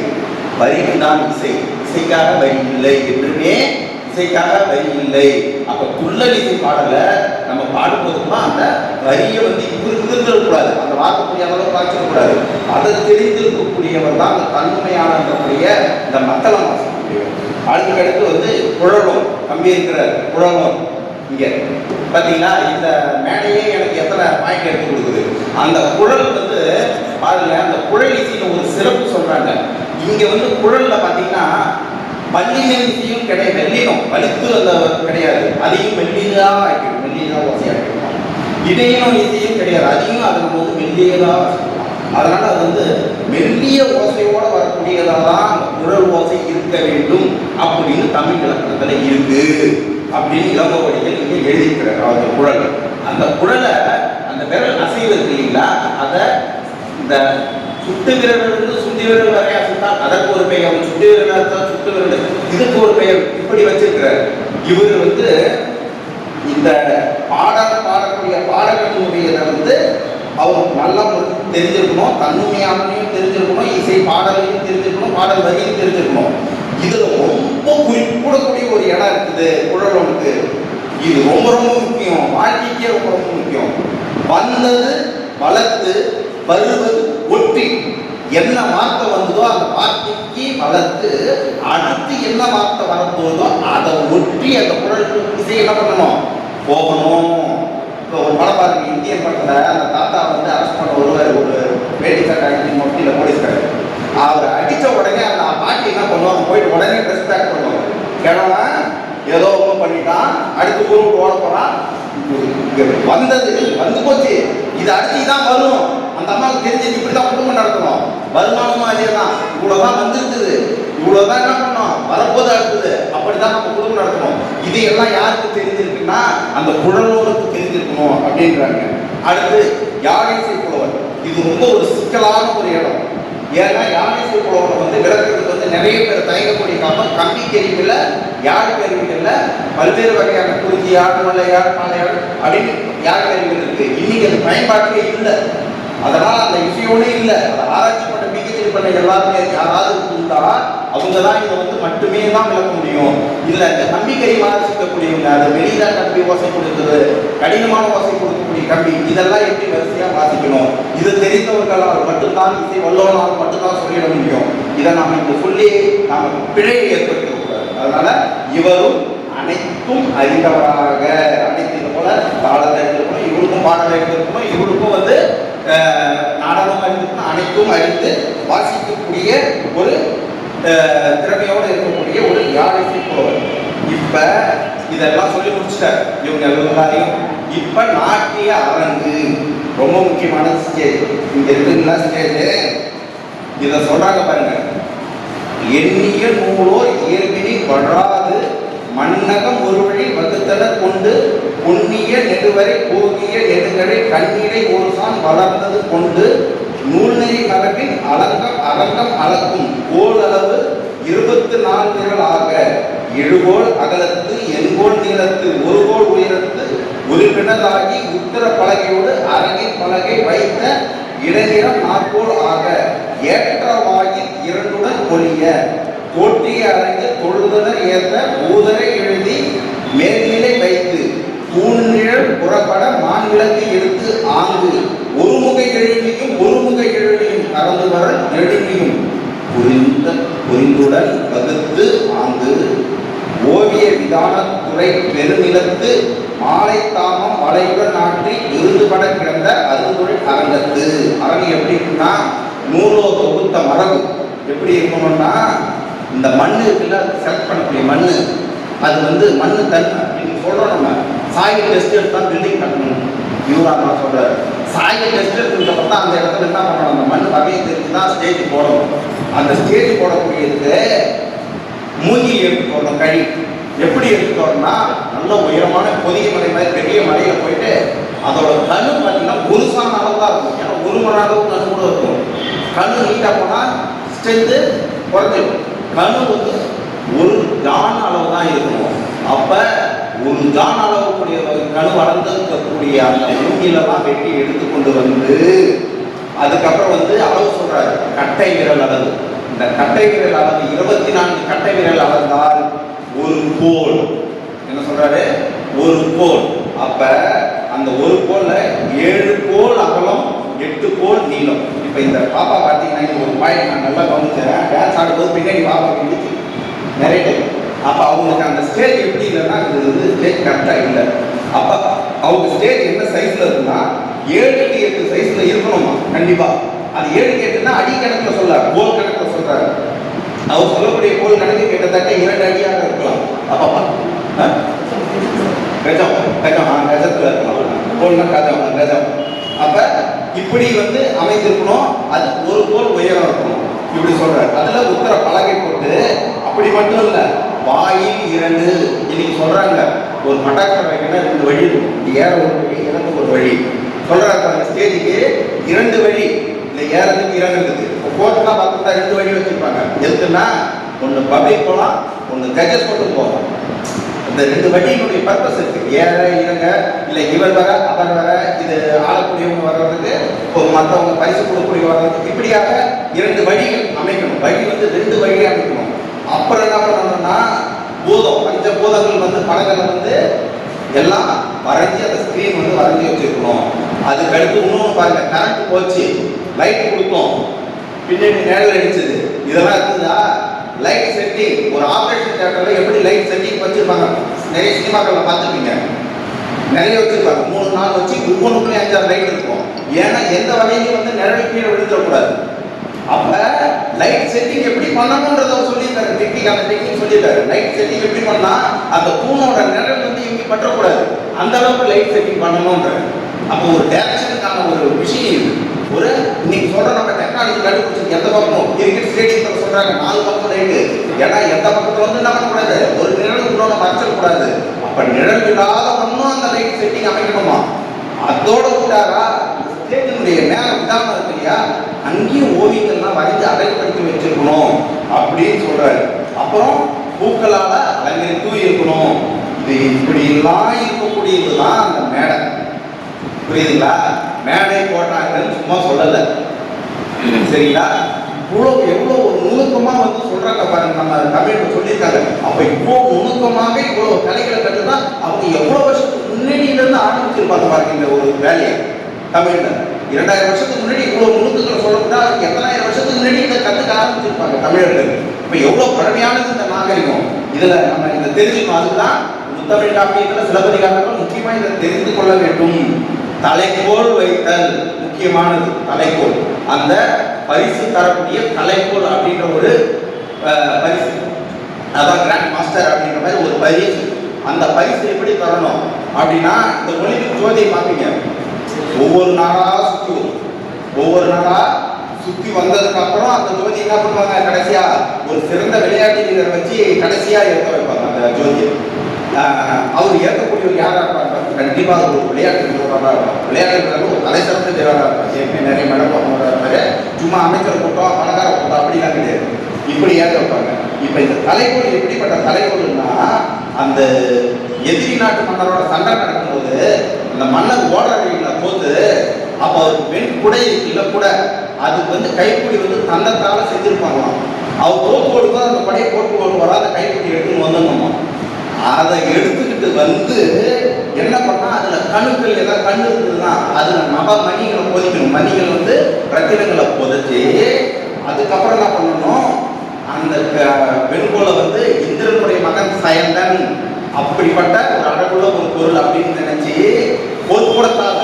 வரிக்கு தான் இசை, இசைக்காக வரி இல்லை என்றுமே, இசைக்காக வரி இல்லை. அப்ப துள்ளல் இசை பாடல நம்ம பாடும்போதுமா அந்த வரியை வந்து இருக்கக்கூடாது, அந்த வாக்கு புரியாத அளவுக்கு வாசிக்கக்கூடாது. அதை தெரிந்திருக்கக்கூடியவர் தான் அந்த தன்மையானக்கூடிய இந்த மத்தளம் வாசிக்கக்கூடியவர். அதுக்கடுத்து வந்து குழலும் கம்பி இருக்கிற குழலும். இங்க பாத்தீங்கன்னா இந்த மேடையே எனக்கு எத்தனை பாயிண்ட் எடுத்து கொடுக்குது. அந்த குழல் வந்து பாருங்க, அந்த குழல் இசையில ஒரு சிறப்பு சொல்றாங்க. இங்க வந்து குழல்ல பாத்தீங்கன்னா வல்லினம் இசையும் கிடையாது, வெள்ளினம் வலித்து அந்த கிடையாது, அதையும் மெல்லியதா ஆக்கிடும், மெல்லியதா வாசியாக்கிடுவோம். இடையினம் இசையும் கிடையாது, அதையும் அதை நம்ம வந்து மெல்லியதா வாசிக்கலாம். அதனால அது வந்து மெல்லிய ஓசையோட வரக்கூடியதா தான் அந்த குழல் ஓசை இருக்க வேண்டும் அப்படின்னு தமிழ் இலக்கணத்துல இருக்கு அப்படின்னு இளங்கோவடிகள் இங்கே எழுதியிருக்கிறார். அந்த குழல், அந்த குழலை அந்த விரல் அசைவது இல்லைங்களா, அதை இந்த சுட்டு விரல் சுண்டி விரல் வரையா சுட்டா அதற்கு ஒரு பெயர், சுட்டு விரல் சுட்டு விரல் இதுக்கு ஒரு பெயர், இப்படி வச்சிருக்கிறார். இவர் வந்து இந்த பாடல் பாடக்கூடிய பாடகனுடையதை வந்து அவருக்கு நல்லா தெரிஞ்சிருக்கணும், தன்னுமையானதையும் தெரிஞ்சிருக்கணும், இசை பாடலையும் தெரிஞ்சிருக்கணும், பாடல் வரியும் தெரிஞ்சிருக்கணும். இதுல ரொம்ப குறிப்பிடக்கூடிய ஒரு இடம் இருக்குது குழலனுக்கு. இது ரொம்ப ரொம்ப முக்கியம், வாழ்க்கைக்கே ரொம்ப ரொம்ப முக்கியம். வந்தது வளர்த்து வருவது ஒட்டி, என்ன வார்த்தை வந்ததோ அந்த வார்த்தைக்கு வளர்த்து அடுத்து என்ன வார்த்தை வரப்போதோ அதை ஒட்டி அந்த குழலுக்கு இசை என்ன பண்ணணும், போகணும். இப்போ ஒரு படம் பாருங்க, இந்தியன் படத்துல அந்த தாத்தா வந்து அரெஸ்ட் பண்ண வருவார், ஒரு வேட்டி சட்டை மொட்டியில் போலீஸ்காரர். அவர் அடித்த உடனே அந்த பாட்டி என்ன பண்ணுவாங்க, போயிட்டு உடனே ட்ரெஸ் பேக் பண்ணுவாங்க. ஏன்னா ஏதோ ஒன்றும் பண்ணிட்டான், அடுத்து ஊர் விட்டு ஓட போகிறான், வந்தது வந்து போச்சு, இது அடுத்து இதான் வரும். அந்த அம்மாவுக்கு தெரிஞ்சு இப்படி தான் குடும்பம் நடத்தணும். வருமானமும் அதே தான், இவ்வளோதான் வந்துருக்குது, இவ்வளோதான் என்ன பண்ணோம், வரப்போது அடுத்தது, அப்படிதான் நம்ம குடும்பம் நடத்தணும். இதையெல்லாம் யாருக்கு தெரிஞ்சிருக்குன்னா அந்த குழலோருக்கு தெரிஞ்சிருக்கணும் அப்படின்றாங்க. அடுத்து யாழிசை புலவர், இது ரொம்ப ஒரு சிக்கலான ஒரு இடம். ஏன்னா யாழிசை புலவர் வந்து விளக்குறதுக்கு வந்து நிறைய பேர் தயங்கக்கூடிய காரணம், கம்பி கருவிகளில் யாழ் கருவிகளில் பல்வேறு வகையான குறிஞ்சி யாழ், மலை யாழ், பாலை யாழ் அப்படின்னு யாழ் கருவிகள் இருக்கு. இன்னைக்கு அது பயன்பாட்டிலே இல்லை. அதனால அந்த விஷயமே இல்லை. அதை ஆராய்ச்சி பண்ண பிஹெச்டி பண்ண எல்லாருமே யாராவது இருந்தா அவங்க தான் இதை வந்து மட்டுமே தான் விளக்க முடியும். இல்லை இந்த கம்பிக்கறி வாசிக்கக்கூடியவங்க, அதை வெளியில கம்பி ஓசை கொடுக்குறது, கடினமான ஓசை கொடுக்கக்கூடிய கம்பி, இதெல்லாம் எப்படி வரிசையா வாசிக்கணும், இது தெரிந்தவர்களால் மட்டும்தான், இசை வல்லவனால் மட்டும்தான் சொல்லிட முடியும். இதை நாம இங்க சொல்லி நாம பிழையை ஏற்படுத்த கூடாது. அதனால இவரும் அனைத்தும் அறிந்தவராக, அனைத்து போல தாளத்தை எடுத்துக்கணும், இவருக்கும் பாடலை எடுத்துக்கணும், இவருக்கும் வந்து நாடகம் அறிந்திருக்கணும், அனைத்தும் அறிந்து வாசிக்கக்கூடிய ஒரு திறமையோடு இருக்கக்கூடிய ஒரு யாழிசை புலவர். இப்ப இதெல்லாம் சொல்லி முடிச்சிட்டார் இவங்க எல்லாரையும். இப்ப நாட்டிய அரங்கு ரொம்ப முக்கியமான ஸ்டேஜ். இங்க இருக்குங்களா ஸ்டேஜ், இத சொல்றாங்க பாருங்க. எண்ணிய நூலோர் இயல்பினி வழாது மன்னகம் ஒரு வழி வகுத்தன கொண்டு பொன்னிய நெடுவரை போகிய நெடுங்கடை கண்ணீரை ஒரு சான் வளர்ந்தது கொண்டு நூல்நெறி மரபின் அரங்கம் அளக்கும் கோல் அளவு 24 விரல் ஆக 7 கோல் அகலத்து 8 கோல் நீளத்து 1 கோல் உயரத்து ஒரு பிணதாகி உத்தர பலகையோடு அரங்கின் பலகை வைத்த இடைநிறம் 4 கோல் ஆக ஏற்ற வாயில் 2 ஒளிய தோற்றிய அரங்கில் தொழுதனர் ஏற்ற ஊதரை எழுதி மேல்நிலை வைத்து தூண்நிழல் புறப்பட மான்விளக்கு எடுத்து ஆங்கு ஒருமுக எழுதியும் ஒருமுக எழுதியும் கறந்து வர எழுதியும் புரிந்துடன் வகுத்து ஆங்கு ஓவிய விதானத்துறை பெருநிலத்து மாலை தாமம் வளையுடன் நாட்டி விருதுபட கிடந்த அருந்தொழில் அரங்கத்து. அரங்கு எப்படி இருக்குன்னா, நூலோ தொகுத்த மரபு எப்படி இருக்கணும்னா, இந்த மண்ணு இருக்குல்ல, செலக்ட் பண்ணக்கூடிய மண்ணு, அது வந்து மண்ணு தன்மை அப்படின்னு சொல்றோம். நம்ம சாயில் டெஸ்ட் எடுத்தா பில்டிங் கட்டணும், யூராமா சொல்றாரு. சாயில் டெஸ்ட் எடுத்துக்கிட்ட தான் அந்த இடத்துல என்ன பண்ணணும், அந்த மண் வகையை தெரிஞ்சு தான் ஸ்டேஜ் போடணும். அந்த ஸ்டேஜ் போடக்கூடியதுக்கு மூங்கி எடுத்து போடணும். கழி எப்படி எடுத்துட்டோம்னா, நல்ல உயரமான பொதிய மலை மாதிரி பெரிய மலையில போயிட்டு அதோட கணு பார்த்தீங்கன்னா ஒரு சான் அளவு தான் இருக்கும். ஏன்னா 1 மணி அளவு கணு கூட இருக்கும். கணு நீட்டா போனால் ஸ்ட்ரென்த்து குறைஞ்சிடும். கணு வந்து 1 ஜான் அளவு தான் இருக்கணும். அப்ப 1 ஜான் அளவுக்கூடிய கணு வளர்ந்துருக்கக்கூடிய அந்த மூங்கிலெல்லாம் வெட்டி எடுத்துக்கொண்டு வந்து அதுக்கப்புறம் வந்து அளவு சொல்றாரு, கட்டை விரல் அளவு. இந்த கட்டை விரல் அளவு 24 கட்டை விரல் அளந்தால் 1 கோல். என்ன சொல்றாரு, 1 கோல். அப்ப அந்த 1 கோல்ல 7 கோல் அகலம் 8 கோல் நீளம். இப்ப இந்த பாப்பா பார்த்தீங்கன்னா ஒரு பாயிண்ட் நான் நல்லா கவனிச்சேன். டான்ஸ் ஆடும்போது பின்னாடி பாப்பா கிழிச்சு நிறைய டைம். அப்ப அவங்களுக்கு அந்த ஸ்டேஜ் எப்படி இல்லைன்னா, இது வந்து ஸ்டேஜ் கரெக்டா இல்லை. அப்ப அவங்க ஸ்டேஜ் என்ன சைஸ்ல இருக்குன்னா 7க்கு 8 சைஸ்ல இருக்கணுமா கண்டிப்பா. அது 7க்கு 8னா அடி கணக்குல சொல்றாரு, கோல் கணக்குல சொல்றாரு. அவர் சொல்லக்கூடிய கோல் கணக்கு கிட்டத்தட்ட 2 அடியாக இருக்கலாம். அப்பா கஜம் கஜம் கஜத்துல இருக்கலாம், கோல்னா கஜம் கஜம். அப்ப இப்படி வந்து அமைந்திருக்கணும். அது 1 கோல் உயரம் இருக்கணும் இப்படி சொல்றாரு. அதுல உத்தர பலகை போட்டு, அப்படி மட்டும் இல்ல, வாயில் 2 இன்னைக்கு சொல்றாங்க. ஒரு மட்டாக்கரை வைக்கணும் 2 வழி இருக்கும், ஏற ஒரு வழி, இறங்க ஒரு வழி சொல்றாங்க. அந்த ஸ்டேஜுக்கு 2 வழி, இந்த ஏறதுக்கு இறங்குறதுக்கு. கோர்ட்லாம் பார்த்தா 2 வழி வச்சிருப்பாங்க. எதுக்குன்னா, ஒன்று பப்ளிக் போகலாம், ஒன்று ஜட்ஜஸ் மட்டும் போகலாம். இந்த 2 வழியினுடைய பர்பஸ் இருக்கு. ஏற இறங்க, இல்லை இவர் வர அவர் வர, இது ஆளக்கூடியவங்க வர்றதுக்கு, மற்றவங்க பரிசு கொடுக்கக்கூடிய வர்றதுக்கு, இப்படியாக 2 வழிகள் அமைக்கணும். வழி வந்து 2 வழியே அமைக்கணும். அப்புறம் என்ன பண்ணணும்னா, பூதம் 5 பூதங்கள் வந்து படங்களை வந்து எல்லாம் வரைஞ்சி அந்த ஸ்கிரீன் வந்து வரைஞ்சி வச்சிருக்கணும். அதுக்கு அடுத்து இன்னொன்று பாருங்க, கரண்ட் போச்சு, லைட் கொடுத்தோம், பின்னாடி நேரில் அடிச்சது, இதெல்லாம் இருக்குதா? லைட் செட்டிங், ஒரு ஆப்ரேஷன் தியேட்டர்ல எப்படி லைட் செட்டிங் வச்சிருப்பாங்க, நிறைய சினிமாக்கள்ல பார்த்துருப்பீங்க, நிறைய வச்சிருப்பாங்க. 3 4 வச்சு ஒவ்வொன்றுக்குள்ளே 5 6 லைட் இருக்கும். ஏன்னா எந்த வகையிலையும் வந்து நிழல் கீழே விழுந்துடக்கூடாது. அப்ப லைட் செட்டிங் எப்படி பண்ணணும்ன்றத சொல்லியிருக்காரு. டெக்னிக், அந்த டெக்னிக் சொல்லியிருக்காரு. லைட் செட்டிங் எப்படி பண்ணா அந்த தூணோட நிழல் வந்து இங்க பற்றக்கூடாது, அந்த அளவுக்கு லைட் செட்டிங் பண்ணணும்ன்றாரு. அப்போ ஒரு டைரக்ஷனுக்கான ஒரு விஷயம் இது. ஒரு இன்னைக்கு சொல்ற நம்ம டெக்னாலஜி கண்டுபிடிச்சி எந்த பக்கமும் கிரிக்கெட் ஸ்டேடியத்தில் சொல்றாங்க 4 பக்கம் லைட்டு, ஏன்னா எந்த பக்கத்துல வந்து நம்ம கூடாது, ஒரு நிழலுக்கு இன்னொன்று மறைச்சல் கூடாது. அப்ப நிழல் இல்லாத ஒன்றும் அந்த லைட் செட்டிங் அமைக்கணுமா? அதோட விட்டாரா ஸ்டேஜினுடைய நேரம் விடாம இருக்கு இல்லையா, அங்கேயும் ஓவியங்கள்லாம் வரைஞ்சு அடைப்படுத்தி வச்சிருக்கணும் அப்படின்னு சொல்றாரு. அப்புறம் பூக்களால அலங்கரித்து இருக்கணும். இது இப்படி எல்லாம் இருக்கக்கூடியதுதான் அந்த மேடை. புரியுதுங்களா? மேடை போட்டாங்கன்னு சும்மா சொல்லல, சரிங்களா? எவ்வளோ ஒரு நுணுக்கமா வந்து சொல்றாங்க பாருங்க, நம்ம தமிழ்ல சொல்லியிருக்காங்க. அப்ப இவ்வளோ நுணுக்கமாக இவ்வளோ கலைகளை கற்றுனா அவங்க எவ்வளவு வருஷத்துக்கு முன்னாடியில இருந்து ஆரம்பிச்சிருப்பாங்க பாருங்க இந்த ஒரு வேலையை. தமிழ்ல 2000 வருஷத்துக்கு முன்னாடி இவ்வளவு நுணுக்கங்களை சொல்லக்கூடா, எத்தனாயிரம் வருஷத்துக்கு முன்னாடி இதை கற்றுக்க ஆரம்பிச்சிருப்பாங்க தமிழர்கள். இப்ப எவ்வளவு பழமையானது இந்த நாகரிகம். இதுல நம்ம இதை தெரிஞ்சுக்கணும். அதுதான் முத்தமிழ் காப்பியத்துல சிலப்பதிகாரத்தில் முக்கியமா இதை தெரிந்து கொள்ள வேண்டும். தலைக்கோல் வைத்தல் முக்கியமானது. தலைக்கோல், அந்த பரிசு தரக்கூடிய தலைக்கோல் அப்படின்ற ஒரு பரிசு, அதான் கிராண்ட் மாஸ்டர் அப்படின்ற மாதிரி ஒரு பரிசு. அந்த பரிசு எப்படி தரணும் அப்படின்னா, இந்த ஒலிம்பிக் ஜோதியை பார்ப்பீங்க, ஒவ்வொரு நாளா சுற்றி வரும். ஒவ்வொரு நாளா சுற்றி வந்ததுக்கு அப்புறம் அந்த ஜோதி என்ன பண்ணுவாங்க, கடைசியா ஒரு சிறந்த விளையாட்டு வீரர் வச்சு கடைசியா ஏற்க வைப்பாங்க அந்த ஜோதியை. அவர் ஏற்கக்கூடியவர் யாரா இருப்பாங்க? கண்டிப்பாக ஒரு விளையாட்டு வீரராக இருக்கும். விளையாட்டு வீரர் ஒரு தலை சிறந்த வீரராக இருப்பாங்க. நிறைய மெடல் இருப்பாரு. சும்மா அமைச்சர் கூட்டம், பணக்கார கூட்டம் அப்படிலாம் கிடையாது. இப்படி ஏற்க வைப்பாங்க. இப்ப இந்த தலைக்கோள் எப்படிப்பட்ட தலைக்கோள்னா, அந்த எதிரி நாட்டு மன்னரோட சண்டை நடக்கும்போது அந்த மன்னர் ஓடறையில போது, அப்ப அவருக்கு வெண் குடை இல்ல கூட, அதுக்கு வந்து கைப்பிடி வந்து தன்னத்தால செஞ்சிருப்பாங்களாம். அவர் தோப்பு போடும்போது அந்த படையை போட்டு போடுவாரா, அந்த கைப்பிடி எடுத்துன்னு வந்துடணுமா. அதை எடுத்துக்கிட்டு வந்து என்ன பண்ணா, அதுல கணுக்கள் ஏதாவது கண்ணு இருக்குதுன்னா அதுல மணிகளை பொதிக்கணும். மணிகள் வந்து ரத்தினங்களை புதைச்சி அதுக்கப்புறம் என்ன பண்ணணும், அந்த வெண்கோலை வந்து இந்திரனுடைய மகன் சயந்தன் அப்படிப்பட்ட ஒரு அழகுள்ள ஒரு பொருள் அப்படின்னு நினைச்சு பொற்குடத்தால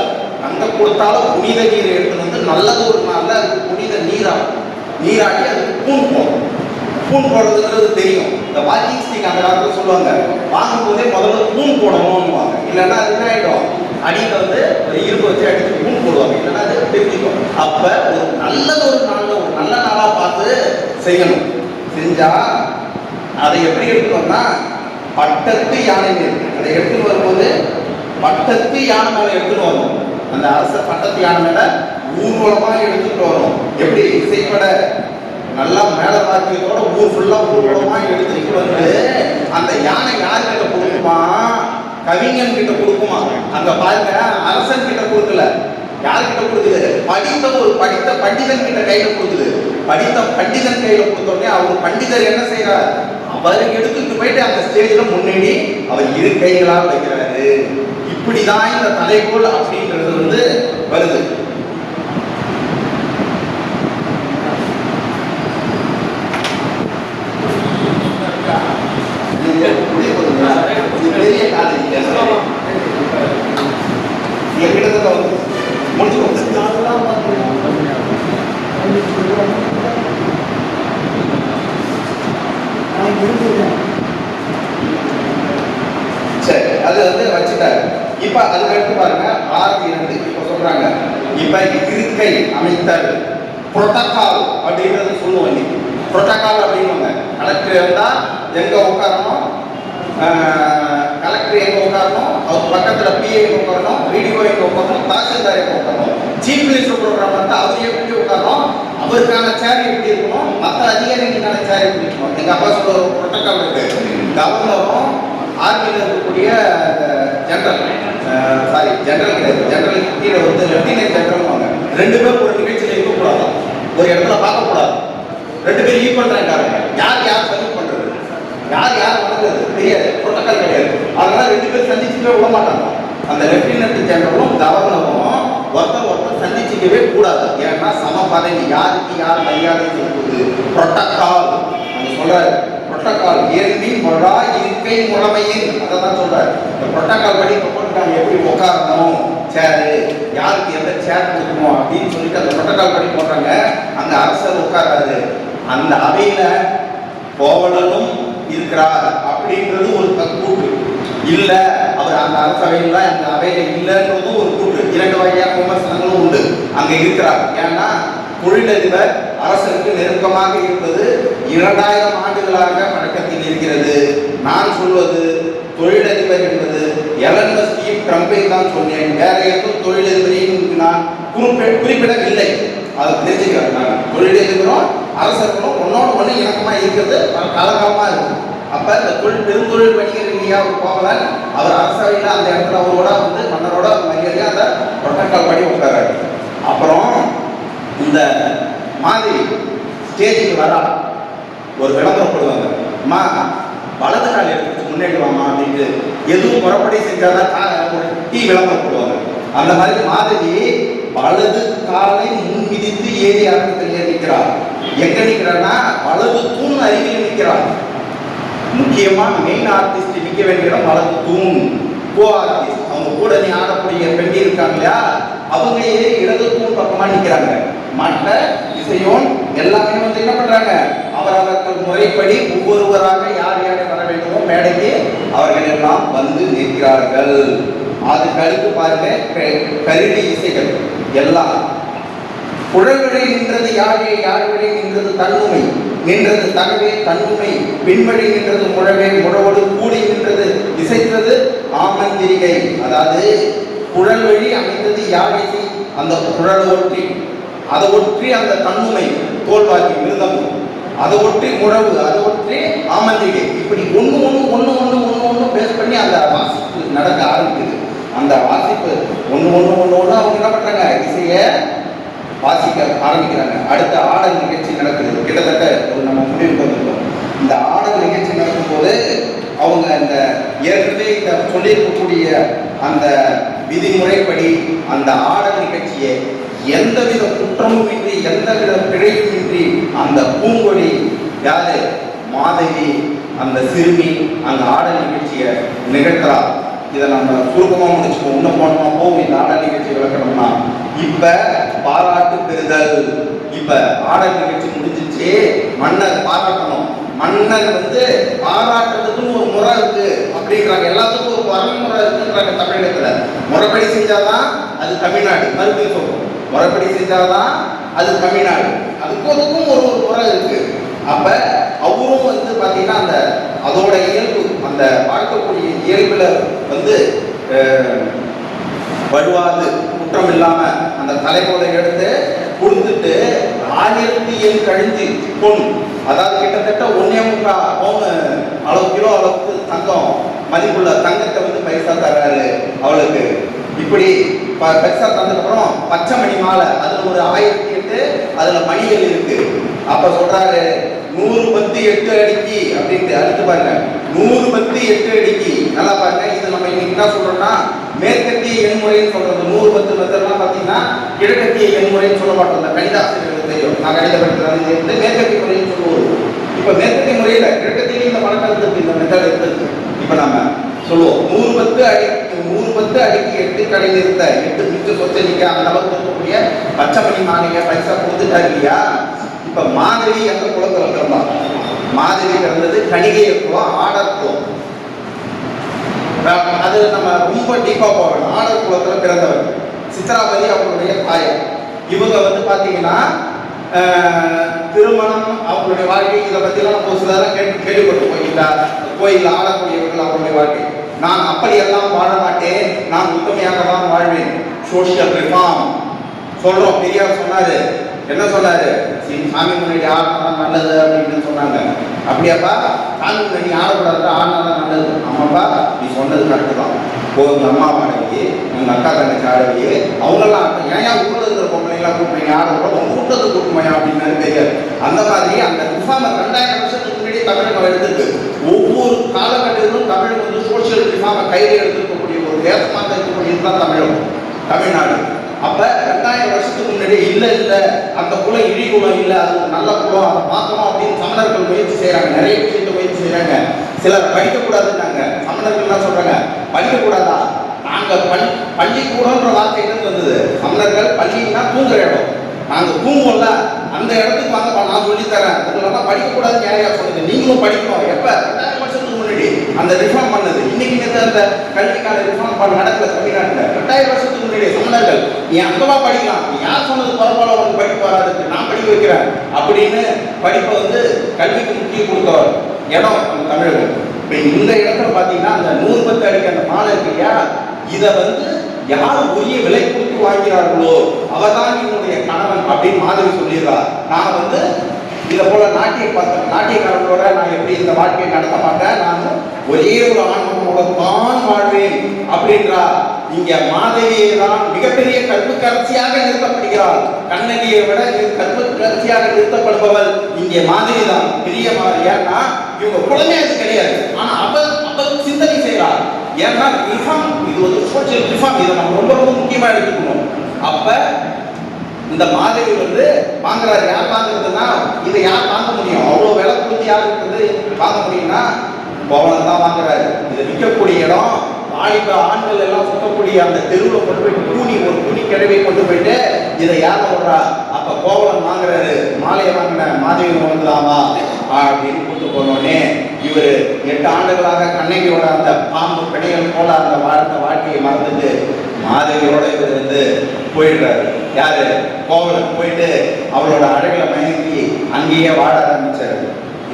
அங்க கொடுத்தால புனித நீரை எடுத்து வந்து நல்லது ஒரு நாள்ல அதுக்கு புனித நீராடி அதுக்கு பூன் போடும். பூன் போடுறதுன்றது தெரியும். இந்த வாக்கிங் ஸ்டிக் அந்த காலத்துல சொல்லுவாங்க, வாங்கும் போதே முதல்ல பூன் போடணும்னுவாங்க. இல்லைன்னா அது என்ன ஆயிடும், அடியில் வந்து ஒரு இரும்பு வச்சு அடிச்சு பூன் போடுவாங்க, இல்லைன்னா அது தெரிஞ்சுக்கும். அப்ப ஒரு நல்லது ஒரு நாள்ல ஒரு நல்ல நாளா பார்த்து செய்யணும். செஞ்சா அதை எப்படி எடுக்கணும்னா, பட்டத்து யானை மேல் அதை எடுத்துட்டு வரும்போது பட்டத்து யானை மேல எடுத்துட்டு வரணும். அந்த அரச பட்டத்து யானை மேல ஊர்வலமா எடுத்துட்டு வரும். எப்படி இசைப்பட நல்லா மேல வாக்கியத்தோட ஊர் ஃபுல்லா ஊர்வலமா எடுத்துட்டு வந்து அந்த யானை யார் கிட்ட கொடுக்குமா, கவிஞன் கிட்ட கொடுக்குமா. அங்க பாருங்க, அரசன் கிட்ட கொடுக்கல, யார்கிட்ட கொடுக்குது, படித்த பண்டிதன் கிட்ட கையில கொடுக்குது. படித்த பண்டிதன் கையில கொடுத்தோடனே அவர் பண்டிதர் என்ன செய்யறார், அவர் எடுத்துட்டு போயிட்டு அந்த ஸ்டேஜ்ல முன்னாடி அவர் இரு கைகளால் வைக்கிறாரு. இப்படிதான் இந்த தலைக்கோல் அப்படின்றது வந்து வருது. பெரிய காலேஜ் கிட்டத்தட்ட வந்து முடிச்சு சரி, அது வந்து வச்சுட்டாரு. இப்ப அதுக்கு எடுத்து பாருங்க, 6:2 இப்ப சொல்றாங்க. இப்ப இருக்கை அமைத்தல் புரோட்டோகால் அப்படின்றது சொல்லுவோம். இன்னைக்கு புரோட்டோகால் அப்படின்னுவாங்க. கலெக்டர் இருந்தா எங்க உட்காரணும், கலெக்டர் எங்க உட்காரணும், அவர் பக்கத்துல பிஏ எங்க உட்காரணும், வீடியோ எங்க உட்காரணும், தாசில்தார் எங்க உட்காரணும், சீஃப் மினிஸ்டர் ப்ரோக்ராம் வந்து அவர் எப்படி உட்காரணும், அவருக்கான சேர் எப்படி இருக்கணும், மற்ற அதிகாரிகளுக்கான சேர் எப்படி இருக்கணும். எங்க அப்பா சொல்ல ஒரு புரோட்டோகால் இருக்கு. கவர்னரும் ஆர்மியில் இருக்கக்கூடிய ஜெனரல் கிடையாது, ஜெனரல் கீழே வந்து லெப்டினன்ட் ஜெனரல் வாங்க, 2 பேரும் ஒரு நிகழ்ச்சியில் இருக்கக்கூடாது, ஒரு இடத்துல பார்க்கக்கூடாது. 2 பேரும் ஈக்குவல் ரேங்காரங்க. யார் சர்வீஸ் பண்றது, யார் வணங்குறது தெரியாது, புரோட்டோகால் கிடையாது. அதனால 2 பேரும் சந்திச்சுக்கவே விட மாட்டாங்க. அந்த லெப்டினன்ட் ஜெனரலும் கவர்னரும் ஒருத்தர் சந்திச்சுக்கவே கூடாது. ஏன்னா சம பதவி, யாருக்கு யார் மரியாதை கொடுக்குது. புரோட்டோகால் சொல்றாரு. புரோட்டோகால் ஏற்பின் மொழா இருக்கை முறைமையின், அதை அதான் சொல்றாரு. இந்த புரோட்டோகால் படி இப்போ போட்டுட்டாங்க, எப்படி உட்காரணும், சேரு, யாருக்கு எந்த சேர் கொடுக்கணும் அப்படின்னு சொல்லிட்டு அந்த புரோட்டோகால் படி போடுறாங்க. அங்க அரசர் உட்காராரு. அந்த அவையில கோவலனும் இருக்கிறார் அப்படின்றது ஒரு கூற்று இல்ல. அவர் அந்த அரசவையில் அந்த அவையில இல்லைன்றதும் ஒரு கூற்று. இரண்டு வகையான விமர்சனங்களும் உண்டு. அங்க இருக்கிறார். ஏன்னா தொழிலதிபர் அரசருக்கு நெருக்கமாக இருப்பது 2000 ஆண்டுகளாக பழக்கத்தில் இருக்கிறது. நான் சொல்வது தொழிலதிபர் என்பது எலன் மஸ்கையும் ட்ரம்பை தான் சொன்னேன். வேற எதுவும் தொழிலதிபரையும் நான் குறிப்பிடவில்லை. அதை தெரிஞ்சுக்கிறேன். நான் தொழிலதிபரும் அரசர்களும் ஒன்னோடு ஒன்று இணக்கமா இருக்கிறது காலகாலமா இருக்கும். அப்ப இந்த பெருந்தொழில் வணிகர் இல்லையா ஒரு கோவலன், அவர் அரசவையில் அந்த இடத்துல அவரோட வந்து மன்னரோட மரியாதையா அந்த புரோட்டோகால் படி உட்காராரு. அப்புறம் இந்த மாதிரி ஸ்டேஜுக்கு வரா ஒரு விளம்பரப்படுவாங்க, அம்மா வலது கால் எடுத்து முன்னேறி வாமா அப்படின்ட்டு. எதுவும் முறைப்படி செஞ்சாதான் ஒரு டீ விளம்பரப்படுவாங்க. அந்த மாதிரி மாதிரி வலது காலை முன் மிதித்து ஏறி அரங்கத்தில் நிற்கிறார். எங்க நிற்கிறான்னா வலது தூண் அருகில் நிற்கிறார். முக்கியமா மெயின் ஆர்டிஸ்ட் நிற்க வேண்டிய இடம் வலது தூண். கோ ஆர்டிஸ்ட், அவங்க கூட நீ ஆடக்கூடிய பெண் இருக்காங்க இல்லையா, அவங்க ஏறி இடது தூண் பக்கமா நிற்கிறாங்க. மற்ற இசையோன் எல்லாமே வந்து என்ன பண்றாங்க, அவரவர்கள் முறைப்படி ஒவ்வொருவராக யார் யார் வர வேண்டுமோ மேடைக்கு அவர்கள் எல்லாம் வந்து நிற்கிறார்கள். அதுக்கு அடுத்து பாருங்க கருவி இசைகள் எல்லாம். குழல்வழி நின்றது யாழே, யாழ்வழி நின்றது தன்னுமை, நின்றது தகவே தன்னுமை, பின்வழி நின்றது முழவே, முழவோடு கூடி நின்றது இசைத்தது ஆமந்திரிகை. அதாவது குழல் வழி அமைந்தது யாழிசை, அந்த குழல் ஒற்றி, அதை ஒற்றி அந்த தன்னுமை தோல்வாக்கி மிருதம், அதை ஒற்றி முழவு, அதை ஒற்றி ஆமந்திரிகை. இப்படி ஒன்று பேஸ் பண்ணி அந்த வாசிப்பு நடக்க ஆரம்பிக்குது. அந்த வாசிப்பு ஒன்று அவங்க என்ன பண்றாங்க, இசையை வாசிக்க ஆரம்பிக்கிறாங்க. அடுத்த ஆடல் நிகழ்ச்சி நடக்குது. கிட்டத்தட்ட ஒரு நம்ம முடிவுக்கு வந்துருக்கோம். இந்த ஆடல் நிகழ்ச்சி நடக்கும்போது அவங்க இந்த ஏற்கனவே இந்த சொல்லியிருக்கக்கூடிய அந்த விதிமுறைப்படி அந்த ஆடல் நிகழ்ச்சியை எந்தவித குற்றமும் இன்றி எந்தவித பிழையும் இன்றி அந்த பூங்கொடி யாரு மாதவி அந்த சிறுமி அந்த ஆடல் நிகழ்ச்சியை நிகழ்த்துறா. இதை நம்ம சுருக்கமாக முடிச்சுப்போம். இன்னும் போகும் இந்த ஆடல் நிகழ்ச்சி விளக்கணும்னா. இப்ப பாராட்டு பெறுதல். இப்ப ஆடல் நிகழ்ச்சி முடிஞ்சிச்சு, மன்னர் பாராட்டணும். மன்னர் வந்து பாராட்டுறதுக்குன்னு ஒரு முறை இருக்கு அப்படின்றாங்க. எல்லாத்துக்கும் ஒரு வரமுறை இருக்குன்றாங்க தமிழகத்துல. முறைப்படி செஞ்சாதான் அது தமிழ்நாடு. மறுபடியும் சொல்றோம், முறைப்படி செஞ்சாதான் அது தமிழ்நாடு. அதுக்கும் ஒரு முறை இருக்கு. அப்ப அவரும் வந்து பாத்தீங்கன்னா அந்த அதோட இயல்பு, அந்த பார்க்கக்கூடிய இயல்புல வந்து வடுவாது குற்றம் இல்லாம அந்த தலைமுறை எடுத்து கொடுத்துட்டு 1000 கழிஞ்சு பொன், அதாவது கிட்டத்தட்ட 1.25 பவுன் அளவு கிலோ அளவுக்கு தங்கம் மதிப்புள்ள தங்கத்தை வந்து பைசா தர்றாரு அவளுக்கு. இப்படி பைசா தந்ததுக்கப்புறம் பச்சை மணி மாலை, அதுல ஒரு 1008 அதுல மணிகள் இருக்கு. அப்ப சொல்றாரு 100 பத்து 8 அடிக்கு அப்படின்ட்டு. அடுத்து பாருங்க 100 பத்து 8 அடிக்கு. நல்லா பாருங்க, இது நம்ம இன்னைக்கு என்ன சொல்றோம்னா மேற்கத்திய எண்முறைன்னு சொல்றது. 100 பத்து மெத்தட்லாம் பாத்தீங்கன்னா கிழக்கத்திய எண்முறைன்னு சொல்ல மாட்டோம். இந்த கணிதாசிரியர்களுக்கு தெரியும், நான் கணித படிக்கிறது மேற்கத்திய முறைன்னு சொல்லுவோம். இப்ப மேற்கத்திய முறையில கிழக்கத்திலேயும் இந்த பழக்கம் இருக்கு, இந்த மெத்தட் இருக்கு. இப்ப நம்ம சொல்லுவோம் 100 பத்து அடிக்கு 8 கடை நிறுத்த 8 மிச்ச சொச்சனிக்க அந்த அளவுக்கு இருக்கக்கூடிய பச்சை மணி மாலைய பைசா கொடுத்துட்டாரு இல்லையா. இப்ப மாதவி எந்த குலத்துல பிறந்தா, மாதவி பிறந்தது கணிகைய குலம், ஆடர் குலம். அது நம்ம ரொம்ப டீப்பா போகணும். ஆடர் குலத்துல பிறந்தவர் சித்ராபதி அவங்களுடைய தாயார். இவங்க வந்து பாத்தீங்கன்னா திருமணம் அவங்களுடைய வாழ்க்கை இதை பத்திலாம் நம்ம சிலரெல்லாம் கேள்விப்பட்டு போய்கிட்டா. கோயில் ஆடக்கூடியவர்கள் அவங்களுடைய வாழ்க்கை. நான் அப்படியெல்லாம் வாழ மாட்டேன், நான் உண்மையாக தான் வாழ்வேன். சோசியல் ரிஃபார்ம் சொல்றோம். பெரியார் சொன்னாரு, என்ன சொன்னாரு, சாமி முன்னாடி ஆடினா நல்லது அப்படின்னு சொன்னாங்க. அப்படியாப்பா, சாமி முன்னாடி ஆடக்கூடாது, ஆடினா நல்லது. ஆமாப்பா, நீ சொன்னது கரெக்டு தான். உங்க அம்மா ஆடவையே, உங்க அக்கா தங்கச்சி ஆடவையே, அவங்கெல்லாம் ஏன் ஊரில் இருக்கிற பொம்பளைங்களாம் கூப்பிடுறீங்க ஆடக்கூடாது, உங்க கூட்டத்தை கூப்பிடுமையா அப்படின்னாரு பெரியார். அந்த மாதிரி அந்த ரிஃபார்மை 2000 வருஷத்துக்கு முன்னாடி தமிழகம் எடுத்துருக்கு. ஒவ்வொரு காலகட்டத்திலும் தமிழகம் வந்து சோசியல் ரிஃபார்மை கையில் எடுத்துக்கக்கூடிய ஒரு தேசமாக இருக்கக்கூடியது தான் தமிழகம், தமிழ்நாடு. அப்ப 2000 வருஷத்துக்கு முன்னாடி இல்ல அந்த குலம் இழி குலம் இல்ல, அது நல்ல குலம், அதை பார்க்கணும் அப்படின்னு சமணர்கள் முயற்சி செய்யறாங்க. நிறைய விஷயத்தை முயற்சி செய்யறாங்க. சிலர் படிக்க கூடாதுன்னாங்க. சமணர்கள் என்ன சொல்றாங்க, நாங்க தூங்குவோம்ல அந்த இடத்துக்கு வாங்கப்பா, நான் சொல்லித்தரேன், உங்களெல்லாம் படிக்கக்கூடாதுன்னு யாரையா சொல்லுது, நீங்களும் படிக்கணும். எப்ப 2000 வருஷத்துக்கு முன்னாடி அந்த ரிஃபார்ம் பண்ணது. இன்னைக்கு அந்த கல்விக்கான ரிஃபார்ம் நடக்கல தமிழ்நாட்டில். 2000 வருஷத்துக்கு முன்னாடி சமணர்கள் நீ அங்கவா படிக்கலாம், நீ யார் சொன்னது பரவாயில்ல, உனக்கு படிப்பு வராதுக்கு நான் படிக்க வைக்கிறேன் அப்படின்னு படிப்பை கல்விக்கு முக்கியம் கொடுத்தவர் இடம் அந்த தமிழகம். இப்போ இந்த இடத்துல பார்த்தீங்கன்னா அந்த 100 பத்து அடிக்க அந்த மாலை இருக்கு இல்லையா, இதை யார் உரிய விலை கொடுத்து வாங்கிறார்களோ அவர்தான் என்னுடைய கணவன் அப்படின்னு மாதிரி சொல்லிடுறார். நான் இதை போல நாட்டியக்காரர்களோட நான் எப்படி இந்த வாழ்க்கையை நடத்த மாட்டேன், நான் ஒரே ஒரு ஆன்மனோட தான் வாழ்வேன் அப்படின்றா. இங்க மாதவியை தான் மிகப்பெரிய கற்புக்கரசியாக நிறுத்தப்படுகிறாள். கண்ணகியை விட கற்புக்கரசியாக நிறுத்தப்படுபவள் இங்கே மாதவி தான், பெரிய மாதிரி. ஏன்னா இவங்க குழந்தை அது கிடையாது, ஆனா அவள் சிந்தனை செய்கிறாள். ஏன்னா ரிஃபார்ம் இது சோசியல் ரிஃபார்ம், இதை நம்ம ரொம்ப ரொம்ப முக்கியமா எடுத்துக்கணும். அப்ப இந்த மாதவி வாங்குறாரு. யார் வாங்குறதுன்னா இதை யார் வாங்க முடியும், அவ்வளவு விலை கொடுத்து யார் வாங்க முடியும்னா கோவலன் தான் வாங்குறாரு. இதை விற்கக்கூடிய இடம் வாலிப ஆண்கள் எல்லாம் சுத்தக்கூடிய அந்த தெருவில் கொண்டு போயிட்டு ஒரு துணி கிழவை கொண்டு போயிட்டு இதை யார விடுறா. அப்ப கோவலன் வாங்குறாரு. மாலையை வாங்கின மாதவி வாங்கலாமா அப்படின்னு கூட்டு போனோடனே இவர் 8 ஆண்டுகளாக கண்ணகியோட அந்த பாம்பு பிணைகள் போல அந்த வாழ்ந்த வாழ்க்கையை மறந்துட்டு மாதவியோட இவர் போயிடுறாரு. யாரு? கோவலன் போயிட்டு அவளோட அழகுல மயங்கி அங்கேயே வாழ ஆரம்பிச்சாரு.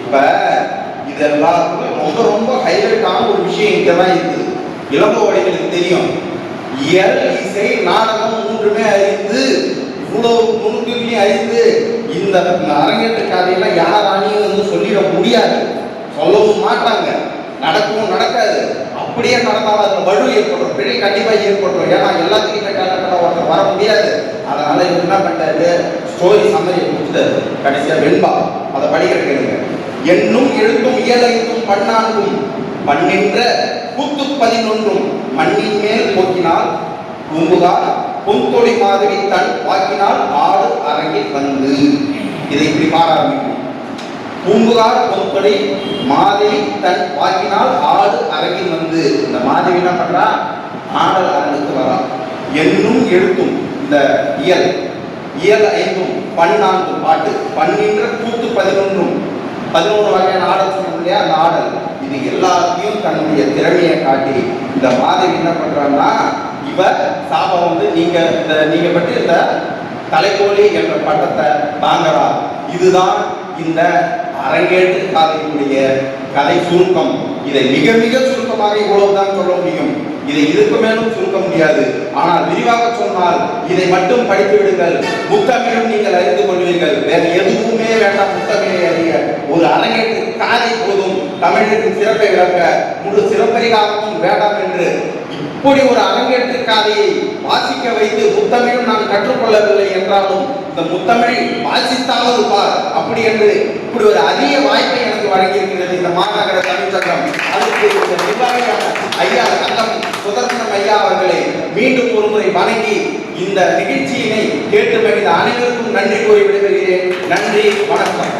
இப்ப இதெல்லாம் ரொம்ப ரொம்ப ஹைலைட்டான ஒரு விஷயம் இங்கதான் இருக்குது. இளங்கோவடிகளுக்கு தெரியும், இயல் இசை நாடகம் மூன்றுமே அறிந்து இவ்வளவு முன்கூட்டியும் அறிந்து இந்த அரங்கேற்ற கதையெல்லாம் யாராலையும் சொல்லிட முடியாது, சொல்லவும் மாட்டாங்க, நடக்கவும் நடக்காது. அப்படியே நடந்தாலும் அதில் வலு ஏற்படும், பிழை கண்டிப்பாக ஏற்படும். ஏன்னா எல்லாத்துக்குமே காலகட்டம் ஒருத்தர் வர முடியாது. அதனால என்ன பண்ணாரு, ஸ்டோரி சம்மரியை கொடுத்தாரு. கடைசியாக வெண்பா அதை படிக்கிற கேளுங்க. என்னும் எழுத்தும் இயலைத்தும் பண்ணாங்கும் மண்ணின்ற கூத்து 11 மண்ணின் மேல் போக்கினால் பூம்புகார் பொன்தொழி மாதிரி தன் வாக்கினால் ஆடு அரங்கில் வந்து. இதை இப்படி பாட ஆரம்பிக்கும். பூம்புகார் பொன்தொழி மாதிரி தன் வாக்கினால் ஆடு அரங்கில் வந்து. இந்த மாதிரி என்ன பண்றா, ஆடல் அரங்குக்கு வரா. என்னும் எழுத்தும் இந்த இயல் 5 பண்ணாங்கும் பாட்டு பண்ணின்ற கூத்து 11 வகையான ஆடல் சொன்னோம் இல்லையா, அந்த ஆடல் இது எல்லாத்தையும் தன்னுடைய திறமையை காட்டி இந்த மாதவி என்ன பண்றாங்கன்னா, இவ சாபம் நீங்க பற்றி இந்த தலைக்கோழி என்ற பட்டத்தை தாங்கறா. இதுதான் இந்த அரங்கேற்று காதையினுடைய கதை சுருக்கம். இதை மிக மிக சுருக்கமாக இவ்வளவுதான் சொல்ல முடியும். இதை இதுக்கு மேலும் சுருக்க முடியாது. ஆனால் விரிவாக சொன்னால் இதை மட்டும் படித்து விடுங்கள், முத்தமிழும் நீங்கள் அறிந்து கொள்வீர்கள். வேற எதுவுமே வேண்டாம், முத்தமிழை அறிய ஒரு அரங்கேற்று காதை போதும். தமிழகத்தின் சிறப்பை விளக்க முழு சிறப்பரிகாரமும் வேண்டாம் என்று இப்படி ஒரு அரங்கேற்று காதையை வாசிக்க வைத்து முத்தமிழும் நான் கற்றுக்கொள்ளவில்லை என்றாலும் இந்த முத்தமிழை வாசித்தாவது பார் அப்படி என்று இப்படி ஒரு அரிய வாய்ப்பை எனக்கு வழங்கியிருக்கிறது இந்த மாநகர தமிழ் சங்கம். அதுக்கு இந்த நிர்வாகியான ஐயா சங்கம் சுதர்சனம் ஐயா அவர்களை மீண்டும் ஒருமுறை வணங்கி இந்த நிகழ்ச்சியினை கேட்டு மகிழ்ந்த அனைவருக்கும் நன்றி கூறி விடைபெறுகிறேன். நன்றி, வணக்கம்.